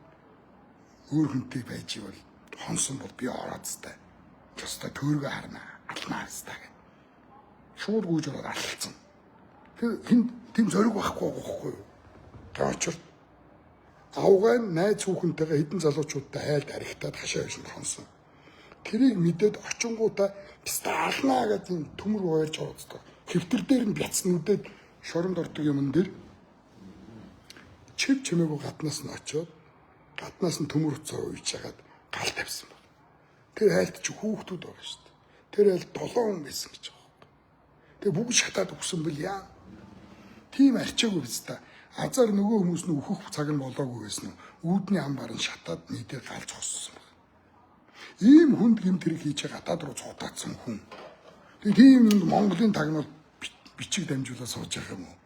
өөр хүнтэй байж ивэл хонсон бол би ороод стай. Төстэй төөргө харна. Алнаа стай гэх. Шууд гүйж ороод алцсан. Тэр тийм зориг байхгүй юу? Gaachир авгаан найз хүүхэнтэйгээ хэдэн залуучуудтай айлд арихтаад хашаа явж хонсон. Тэрийг мэдээд очингуудаа писта алнаа гэдэг төмөр уярж ороод. Хэвтэр дээр нь бяцнуудад шоронд ордог юм дээр чив чимээгүй гаднаас нь очиод гаднаас нь төмөр уцаа уйж хагаад гал тавьсан байна. Тэр айлд чи хүүхдүүд байгаа шүү дээ. Тэр айлд 7 хүн байсан гэж байгаа. Тэгээ бүгд шатаад өгсөн бил яа. Тийм арчаагүй биз та. Азар нөгөө хүмүүс нь өөхөх цаг нь болоогүй байсан нь үүдний амбар нь шатаад нийтээр галж хоссон байна. Ийм хүнд гэмт хэрэг хийж гадаад руу цуутаацсан хүн. Тэгээ тийм юмд Монголын тагнуул бичиг дамжуулаад сууж байгаа юм уу?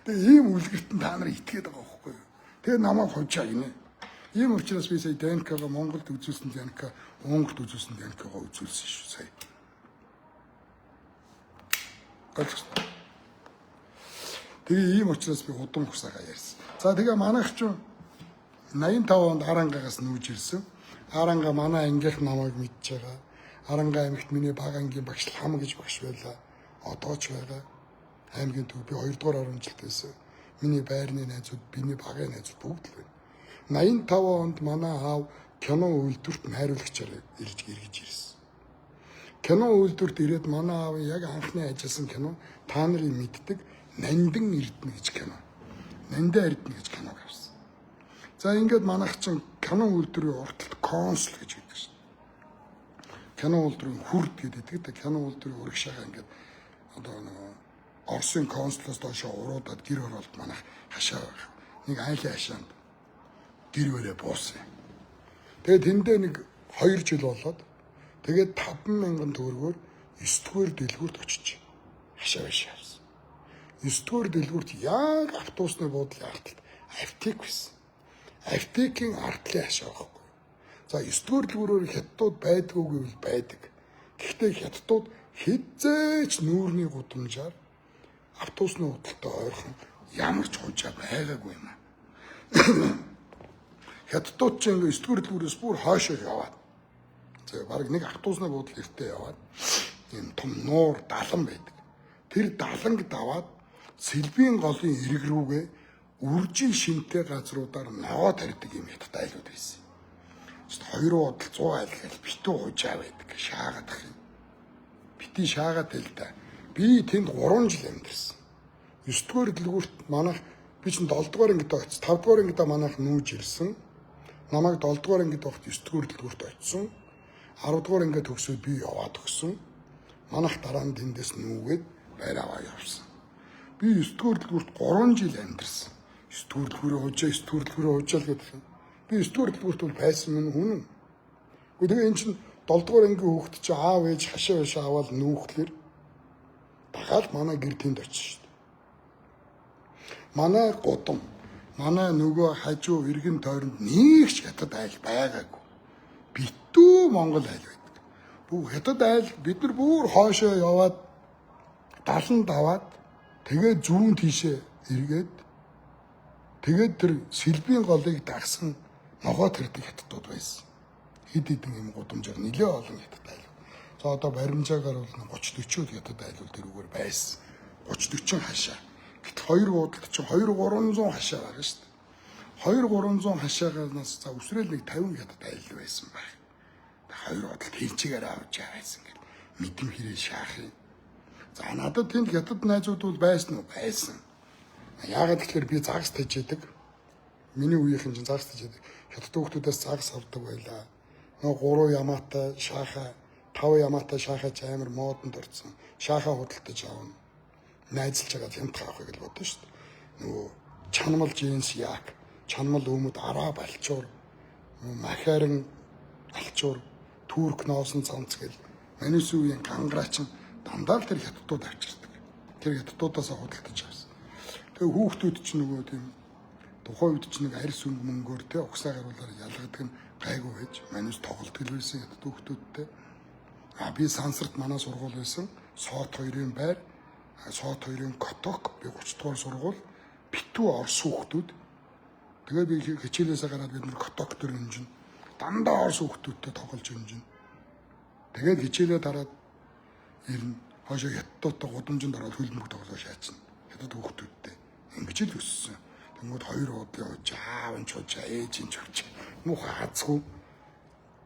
Тэгээ ийм үлгэртэн та нар итгээд байгаа байхгүй юу? Тэгээ намайг хожаа гинэ. Ийм учраас би сая ДНК-га Монголд үзүүлсэн ДНК, Монголд үзүүлсэн ДНК-га үзүүлсэн шүү сая. Тэгээ ийм учраас би удам хусаага ярьсан. За тэгээ манайх ч 85 онд Арангаагаас нүүж ирсэн. Арангаа манай ангийнх намайг мэдж байгаа. Арангаа аймагт миний баг ангийн багш хам гэж багш байлаа. Одоо ч байгаа. Аймгийн төв би 2 дугаар орон жилд байсан. Миний байрны найзууд, биний багын найзууд бүгд л байна. 85 онд манай аав кино үйлдвэрт найруулагчаар ирж ирсэн. Кино үйлдвэрт ирээд манай аав яг анхны ажилласан кино та нарын мэддэг Нандин Эрдэнэ гэж кино. Нандин Эрдэнэ гэж кино гарсан. За ингээд манайх чинь кино үйлдвэрийн урталт консул гэж гэдэг шин. Кино үйлдвэрийн хүрд гэдэг. Кино үйлдвэрийн урагшаага ингээд одоо Оросын консулоос доошоо уруудаад гэр оролт манайх хашаа байх. Нэг айлын хашаанд гэр өрөө буусан. Тэгээд тэндээ нэг 2 жил болоод тэгээд 50000 төгрөгөөр 9 дугаар дэлгүүрт очиж хашаа явсан. 9 дугаар дэлгүүрт яг автобусны буудлын арталт аптек байсан. Аптекийн ардлын хашаа байхгүй. За 9-р дэлгүүрээр хятадууд байдгүй гэвэл байдаг. Гэхдээ хятадууд хэзээч нүүрний гудамжаар автобусны худалдаа ойрхон ямар ч хужаа байгаагүй юм аа. Хятадууд ч ингээ 9-р дэлгүүрээс бүр хойшоо яваад. За баг нэг автобусны буудлын эртээ яваад ийм том нуур далан байдаг. Тэр даланг даваад Сэлбийн голын ирэг рүүгээ үржин шинтэй газруудаар ногоо тарьдаг юм хятад айлууд байсан. Хоёр удаа 100 айл гэл битүү хужаа байдаг. Шаагаад ах юм. Бити шаагаад л да. Би тэнд 3 жил амьдэрсэн. 9-р дэлгүүрт манайх би чинь 7-р ангид очиж 5-р ангидаа манайх нүүж ирсэн. Намайг 7-р ангид огт 9-р дэлгүүрт очисон. 10-р ангид төгсөөд би яваад өгсөн. Манайх дараа нь тэндээс нүүгээд байр аваа явсан. Би 9-р дэлгүүрт 3 жил амьдэрсэн. 9-р дэлгүүрээ хожоо 9-р дэлгүүрээ хожоо л гэдэг юм. Би 9-р дэлгүүрт бол байсан минь хүн. Гэхдээ эн чинь 7-р ангийн хүүхэд чи аав ээж хашаа хашаа аваад нүүхлээр дагаад манай гэр тэнд очиж шүү дээ. Манай гудам, манай нөгөө хажуу иргэн тойронд нэг ч хятад айл байгаагүй. Битүү Монгол айл байдаг. Бүх хятад айл бид нар бүр хоошоо яваад далан даваад тэгээд зүүн тийшээ эргээд тэгээд тэр Сэлбийн голыг дагсан ногоо тэрдэг хятадууд байсан. Хэд хэдэн юм гудамжаар нэлээ олон хятад айл. За одоо баримжаагаар бол 30-40 хятад айлууд тэрүүгээр байсан. 30-40 хашаа. Гэтэл хоёр буудалд чинь 200-300 хашаа байгаа шүү дээ. 200-300 хашаагаас за өсрөөл нэг 50 хятад айл байсан байх. Хоёр буудалд хэлчигээр авч яваасан гэл мэдэм хэрэг шаах юм. За надад тэнд хятад найзууд бол байсан уу? Байсан. Яагаад гэхээр би загас тажиадаг. Миний үеийнхэн чинь загас тажиадаг. Хятад хүүхдүүдээс загас авдаг байлаа. Нөгөө 3 ямаатай шааха, 5 ямаатай шааха ч амар модонд орсон. Шааха худалдаж авна. Найзалж байгаа хямд авахыг л бодсон шүү дээ. Нөгөө чанмал джинс яг, чанмал өмд араб алчуур, махарин алчуур, турк ноосон цамц гэл манайс үеийн кангараачин дандаа л тэр хятадууд авчирдаг. Тэр хятадуудаас худалдаж авсан. Тэгээ хүүхдүүд ч нөгөө тийм тухайн үед ч нэг арьс өнгө мөнгөөр те угсаа гаруулаар ялгадаг нь гайгүй байж манайс тоглолтгол байсан хятад хүүхдүүдтэй. Би сансарт манай сургууль байсан. Сот 2-ын байр, Сот 2-ын Коток би 30 дугаар сургууль битүү орс хүүхдүүд. Тэгээ би хичээлээсээ гараад бид нэр Коток төр хэмжин дандаа орс хүүхдүүдтэй тоглож хэмжин. Тэгээд хичээлээ дараад ирнэ. Хойшоо хятадтай гудамжинд ороод хөлбөмбөг тоглоо шаачна. Хятад хүүхдүүдтэй. Ингэж л өссөн. Тэнгүүд 2 удаа жаав нь чуучаа ээж нь чуучаа. Муухай хацгүй.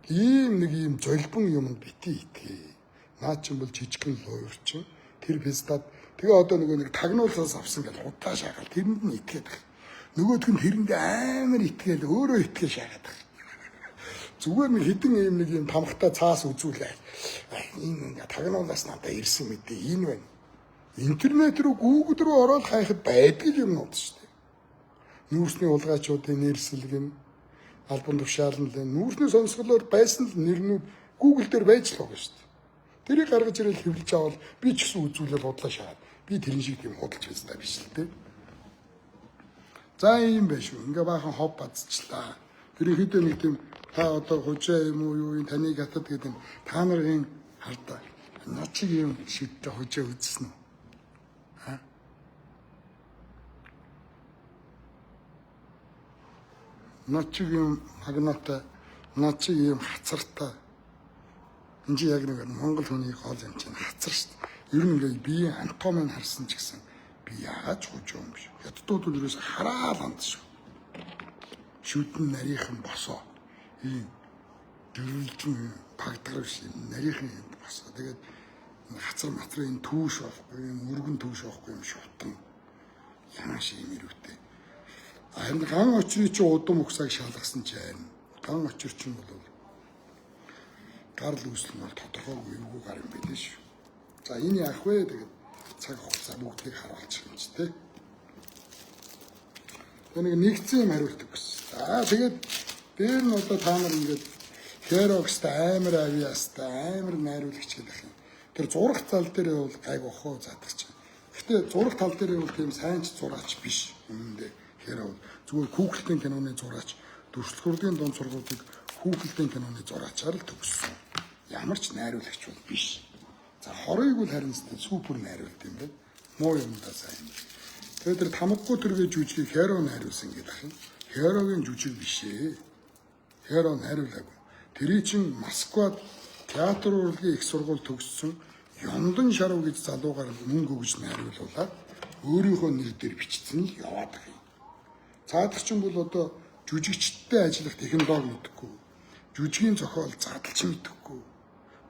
Ийм золбон юмд бити итгэе. Наа чинь бол жижигхэн луурчин. Тэр фестад тэгээ одоо нэг тагнуулаас авсан гэж худлаа шаагаад тэрэнд нь итгээд баг. Нөгөөдг нь тэрэнд амар итгээд өөрөө итгээ шаагаад баг. Зүгээр нэг хідэн юм тамхтай цаас үзүүлээ. Энэ тагнуулаас надад ирсэн мэдээ энэ байна. Интернет рүү Google руу ороод хайхад байдаг юмнууд шүү дээ. Нүүрсний улгаачуудын нэрсэлгэн албан тушаалн л нүүрсний сонсголоор байсан л нэрнүүд Google дээр байж л байгаа шүү дээ. Тэрийг гаргаж ирэл хэвлэж авал би ч гэсэн үзүүлэл бодлоо шаад. Би тэрэн шиг юм худалж байсдаа биш л дээ. За ийм байж шүү. Ингээ баахан хов бацчлаа. Тэр хэдэн нэг тийм та одоо хужаа юм уу юу таныг хатад гэдэг та нарын хардаа ночиг юм шидтэй хужаа үзсэн үү? Ночиг юм хагнатай, ночиг юм хацартай. Энд чи яг нэг Монгол хүний хоол юм чинь хацар шүү дээ. Ер нь ингээ биеийн анатомыг харсан ч гэсэн би яагаад хужаа юм биш. Хятадууд бол ерөөс хараал анд шүү. Шүтэн нарийнхан босоо. Ийм дөрвөлжин пагдгар биш юм нарийнхан босоо. Тэгээд хацар матрын түүш байхгүй юм, өргөн түүш байхгүй юм шүтэн. Ямар шиг юм ирвэтэй. Харин ган очрыг чи удам угсааг шалгасан ч байна. Ган очир чинь бол гарл үүсэл нь бол тодорхойгүй эвгүй гар юм билээ шүү. За энэ яах вэ? Тэгээд цаг хугацаа бүгдийг харуулчих юм чи тээ. Нэгдсэн юм хариулдаг гэсэн. Тэгээд дээр нь одоо та нар ингээд Xerox-тай амар авиастай амар найруулагч гэдэг юм. Тэр зураг тал дээр бол гайг охоо задагч. Гэхдээ зураг тал дээр бол тийм сайн ч зураач биш. Үүндээ гэхээр зүгээр хүүхэлдэйн киноны зураач дүрслэгчдийн дунд сургуулийг хүүхэлдэйн киноны зураачаар л төгссөн. Ямар ч найруулагч бол биш. За хорыг бол харин супер найруулт юм байна. Муу юмдаа сайн. Тэгээд тэр тамгагүй төргийн жүжигийг Херо найруулсан гэдэг юм. Херогийн жүжиг биш ээ. Херо найруулаагүй. Тэрий чин Москвад театр урлагийн их сургууль төгссөн Ёндон Шарав гэж залуугаар мөнгө өгж найруулуулаад өөрийнхөө нэр дээр бичсэн л яваад байгаа юм. Цаадах чинь бол одоо жүжигчдтэй ажиллах технологи мэдхгүй. Жүжигийн зохиол задлж мэдхгүй.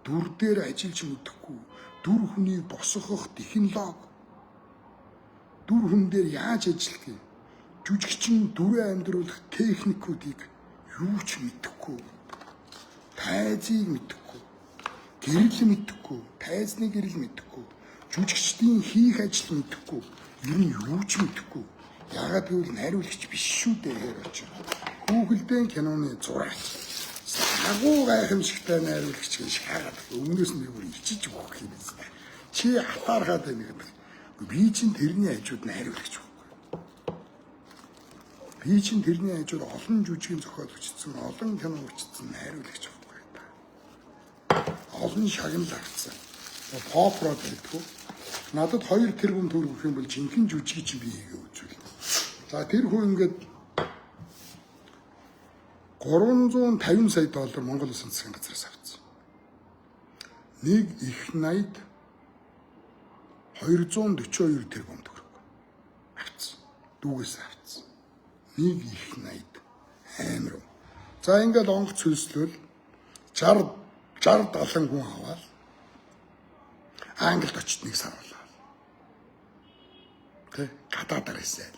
Дүр дээр ажиллаж мэдхгүй. Дүр хүнийг босгох технологи. Дүр хүн дээр яаж ажиллах юм? Жүжигчин дүрээ амьдруулах техникүүдийг юу ч мэдхгүй. Тайзыг мэдхгүй. Гэрэл мэдхгүй. Тайзны гэрэл мэдхгүй. Жүжигчдийн хийх ажил мэдхгүй. Ер нь юу ч мэдхгүй. Яагаад гэвэл найруулагч биш шүү дээ очоо. Хүүхэлдэйн киноны зураач. Агуу гайхамшигтай найруулагч гэж шаагаад өмнөөс нь бүр ичиж өгөх юм байна. Чи хатаархаад байна гэдэг. Би чинь тэрний хажууд найруулагч байхгүй. Би чинь тэрний хажууд олон жүжигийн зохиол өчтсөн, олон кино өчтсөн найруулагч байхгүй та. Олон шагнал авцсан. Попро гэдэг. Надад 2 тэрбум төгрөг өгөх юм бол жинхэнэ жүжиг чи би хийгээ үзүүл. За тэр хүн ингээд $350 сая Монгол Улсын засгийн газраас авсан. Нэг их найд 242 тэрбум төгрөг авсан. Дүүгээс авсан. Нэг их найд амар. За ингээд онгоц хөлслөл 60 70 хүн аваад Англид очиж нэг сар болоо. Тэ гадаадаар ирсэн.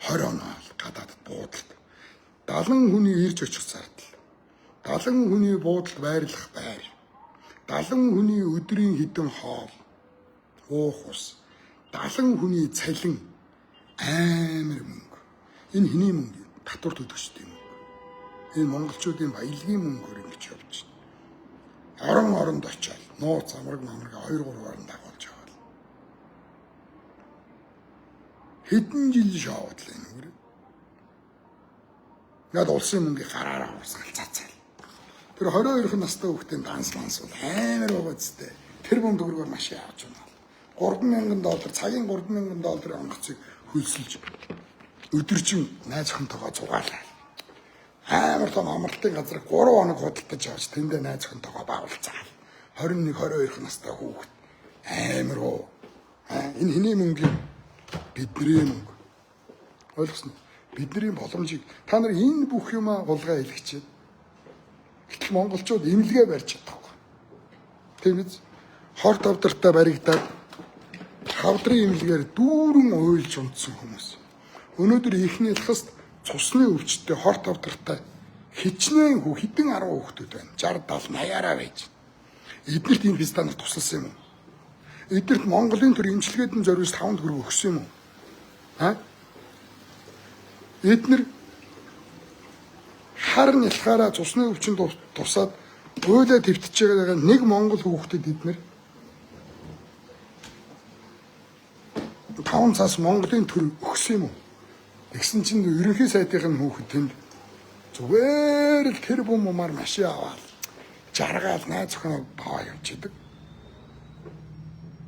20 оноо гадаадд буудалд 70 хүний ирж очих зардал. 70 хүний буудалд байрлах байр. 70 хүний өдрийн хідэн хоол. Уух ус. 70 хүний цалин амар мөнгө. Энэ хэний мөнгө? Татвар төлөгчдийн мөнгө. Энэ монголчуудын баялагын мөнгөөр ингэж явж байна. Оронд очиад нууц амраг 2-3 орон дагуулж яваа. Хэдэн жил шоуд л энэ. Над улсын мөнгөийг гараараа уусгалцаацаа. Тэр 22 настай хүүхдийн данс манс бол амар байгаа зү. Тэрбум төгрөгөөр машин авч байна. $3,000, цагийн $3,000 онгоцыг хөлсөлж өдөржин найз охинтойгоо зугаалаа. Амар том амралтын газар 3 хоног худалдаж авч тэндээ найз охинтойгоо байгуулцаа. 21-22 настай хүүхэд амар уу. Энэ хэний мөнгө? Бидний мөнгө. Ойлгосноо? Бидний боломжийг та нар энэ бүх юмаа гулгаа хэлчихэ. Гэтэл монголчууд имлэгээ барьж чадахгүй. Тийм биз? Хор тавдартай баригдаад хавдрын имлэгээр дүүрэн уйлж унтсан хүмүүс. Өнөөдөр ихний талхаст цусны өвчтөй хор тавдартай хичнээн хэдэн 10 хүүхдүүд байна. 60 70 80-аараа байж. Эднэрт энэ бистанаар тусалсан юм уу? Эднэрт Монголын төр имчилгээдэн зориулж 5 төгрөг өгсөн юм уу? Эднэр хар нялхаараа цусны өвчин тусаад уйлаа твтж байгаа нэг монгол хүүхдэд эднэр 5 цаас Монголын төр өгсөн юм уу? Тэгсэн чинь ерөнхий сайдын хүүхэд тэнд зүгээр л тэр бумаар машин аваад жаргаал найз охиноо баа явчихдаг.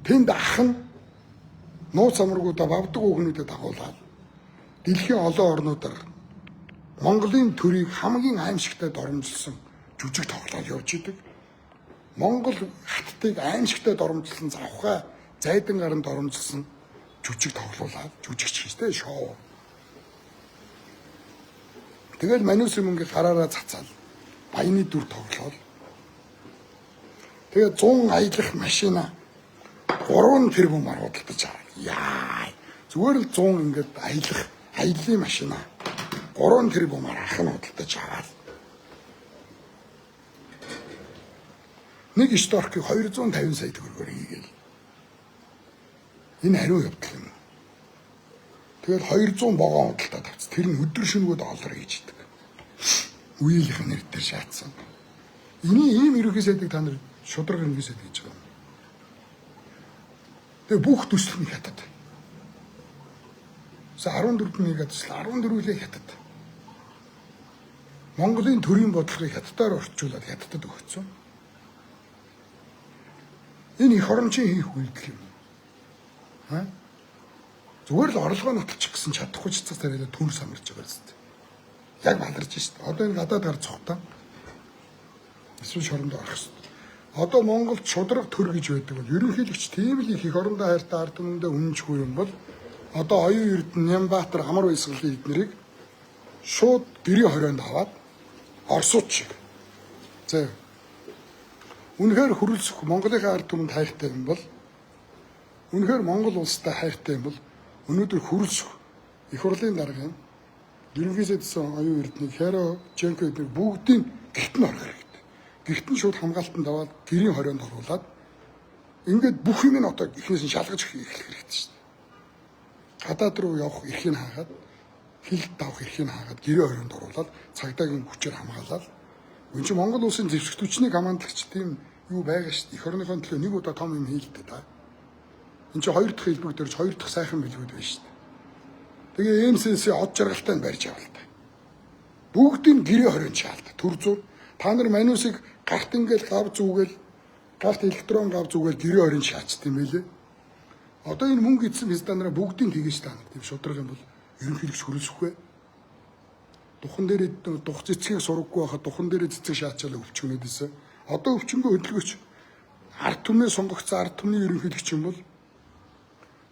Тэнд ах нь нууц амрагуудаа бавдаг хүүхнүүдэд дагуулаад дэлхийн олон орнуудаар Монголын төрийг хамгийн аимшигтай доромжилсон жүжиг тоглоод явж идэг. Монгол хаттыг аимшигтай доромжилсан завхай зайдан гарын доромжилсан жүжиг тоглуулаад жүжигч хийжтэй шоу. Тэгэл манусын мөнгө гараараа цацаал баяны дүр тоглоод тэгээ 100 аялах машина 3 тэрбумаар худалдаж аваа. Яа. Зүгээр л 100 ингээд аяллаа машина 3 тэрбумаар ахын худалдаж аваад. Нэг шторкийг 250 сая төгрөгөөр хийгээл. Энэ хариу явдал юм. Тэгэл 200 богоо худалдаад авц. Тэр нь өдөр шөнөгөө доллар хийж идэг. Үеийнх нэр дээр шаацсан. Ийм ерөнхий сайдыг та нар шудраг ерөнхий сайд гэж байгаа юм. Тэгээ бүх төслийг хатаад. 14 газар 14-ийг хятад. Монголын төрийн бодлогыг хятадаар орчуулад хятадд өгсөн. Энэ их орончийн хийх үйлдэл юм. Зүгээр л орлогоо нотолчих гэсэн чадахгүй ч цэцэг тариалаа түн самарч байгаа зү. Яг баларч шít. Одоо энэ гадаад гар цухтаа. Эсвэл шорондоо орох хэрэгтэй. Одоо Монголд шудраг төр гэж байдаг бол ерөнхийлөгч тийм л их орондоо хайртай ард түмэндээ үнэнчгүй юм бол одоо оюун эрдэнэ Нямбатар амар баясгалын эднэрийг шууд гэрээ хорионд аваад орсууд шиг. За. Үнэхээр хөрөлсөх Монголын ард түмэнд хайртай юм бол үнэхээр Монгол улстай хайртай юм бол өнөөдөр хөрөлсөх их хурлын даргын ерөнхий сайдсан оюун эрдэнэ Хэро Женко эдгээр бүгдийн гэрт нь орох хэрэгтэй. Гэрт нь шууд хамгаалтанд аваад гэрийн хорионд оруулаад ингээд бүх юм нь одоо ихнээс нь шалгаж эхлэх хэрэгтэй шүү дээ. Гадаад руу явах эрхийг хаагаад хилд давах эрхийг хаагаад гэрийн хорионд оруулаад цагдаагийн хүчээр хамгаалаад энэ чинь Монгол улсын зэвсэгт хүчний командлагч тийм юу байгаа шүү дээ. Эх орныхоо төлөө нэг удаа том юм хийлдэ та. Энд чинь 2 дахь хэлбэг дөрж 2 дахь сайхан билгүүд байна шүү дээ. Тэгээ МСС-ийн од жаргалтай нь барьж авал та. Бүгдийг гэрээ хорионд шаалт. Төр зур та нар манусыг гарт ингээл гав зүгэл гарт электрон гав зүгэл гэрээ хорионд шаачт юм байлээ. Одоо энэ мөнгө эзэн хязданараа бүгдийг тэгэж та нар тийм шудраг юм бол ерөнхийлөгч хөрөлсөхгүй. Духан дээр дух цэцгийг сураггүй байхад духан дээр цэцэг шаачаалаа өвчгнөөдөөс. Одоо өвчнгөө хөдөлгөөч ард түмний сонгогдсон ард түмний ерөнхийлөгч юм бол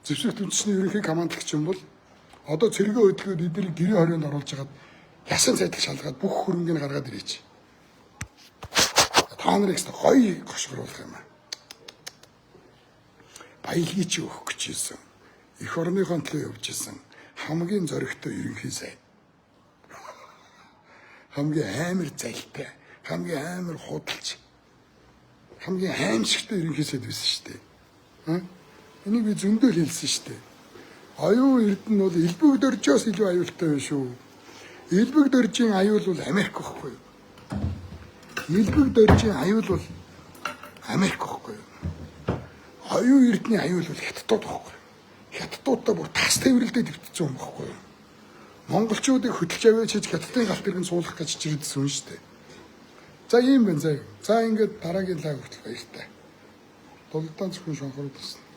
зэвсэгт үндэсний ерөнхий командлагч юм бол одоо цэргийн хөдөлгөөд эдгээр гэрээ хорионд оруулж хагаад ясан цайдаг шалгаад бүх хөрөнгөний гаргаад ирээч. Та нарыг гоё гошгоруулах юм аа. Баялагийг чи өгөх гэж ийсэн. Эх орныхоо төлөө явж ийсэн. Хамгийн зоригтой ерөнхий сайд. Хамгийн амар залтай, хамгийн амар худалч, хамгийн аимшигтай ерөнхий сайд байсан шүү дээ. Энийг би зөндөө хэлсэн шүү дээ. Оюун эрдэнэ бол элбэг дөржөөс илүү аюултай байна шүү. Элбэг дөржийн аюул бол Америк гэхгүй юу? Элбэг дөржийн аюул бол Америк гэхгүй юу? Оюун эрдэнэ аюул бол хятадууд гэхгүй юу? Хятадуудтай бүр тас тээвэрлдээ дэвтсэн юм гэхгүй юу? Монголчуудыг хөдөлж аваач гэж хятадын галт тэрэг суулгах гэж чирээдсэн шүү дээ. За ийм байна заа. За ингээд дараагийн лайв хүртэл баяртай. Дулдаан зөвхөн шонхорууд гэсэн.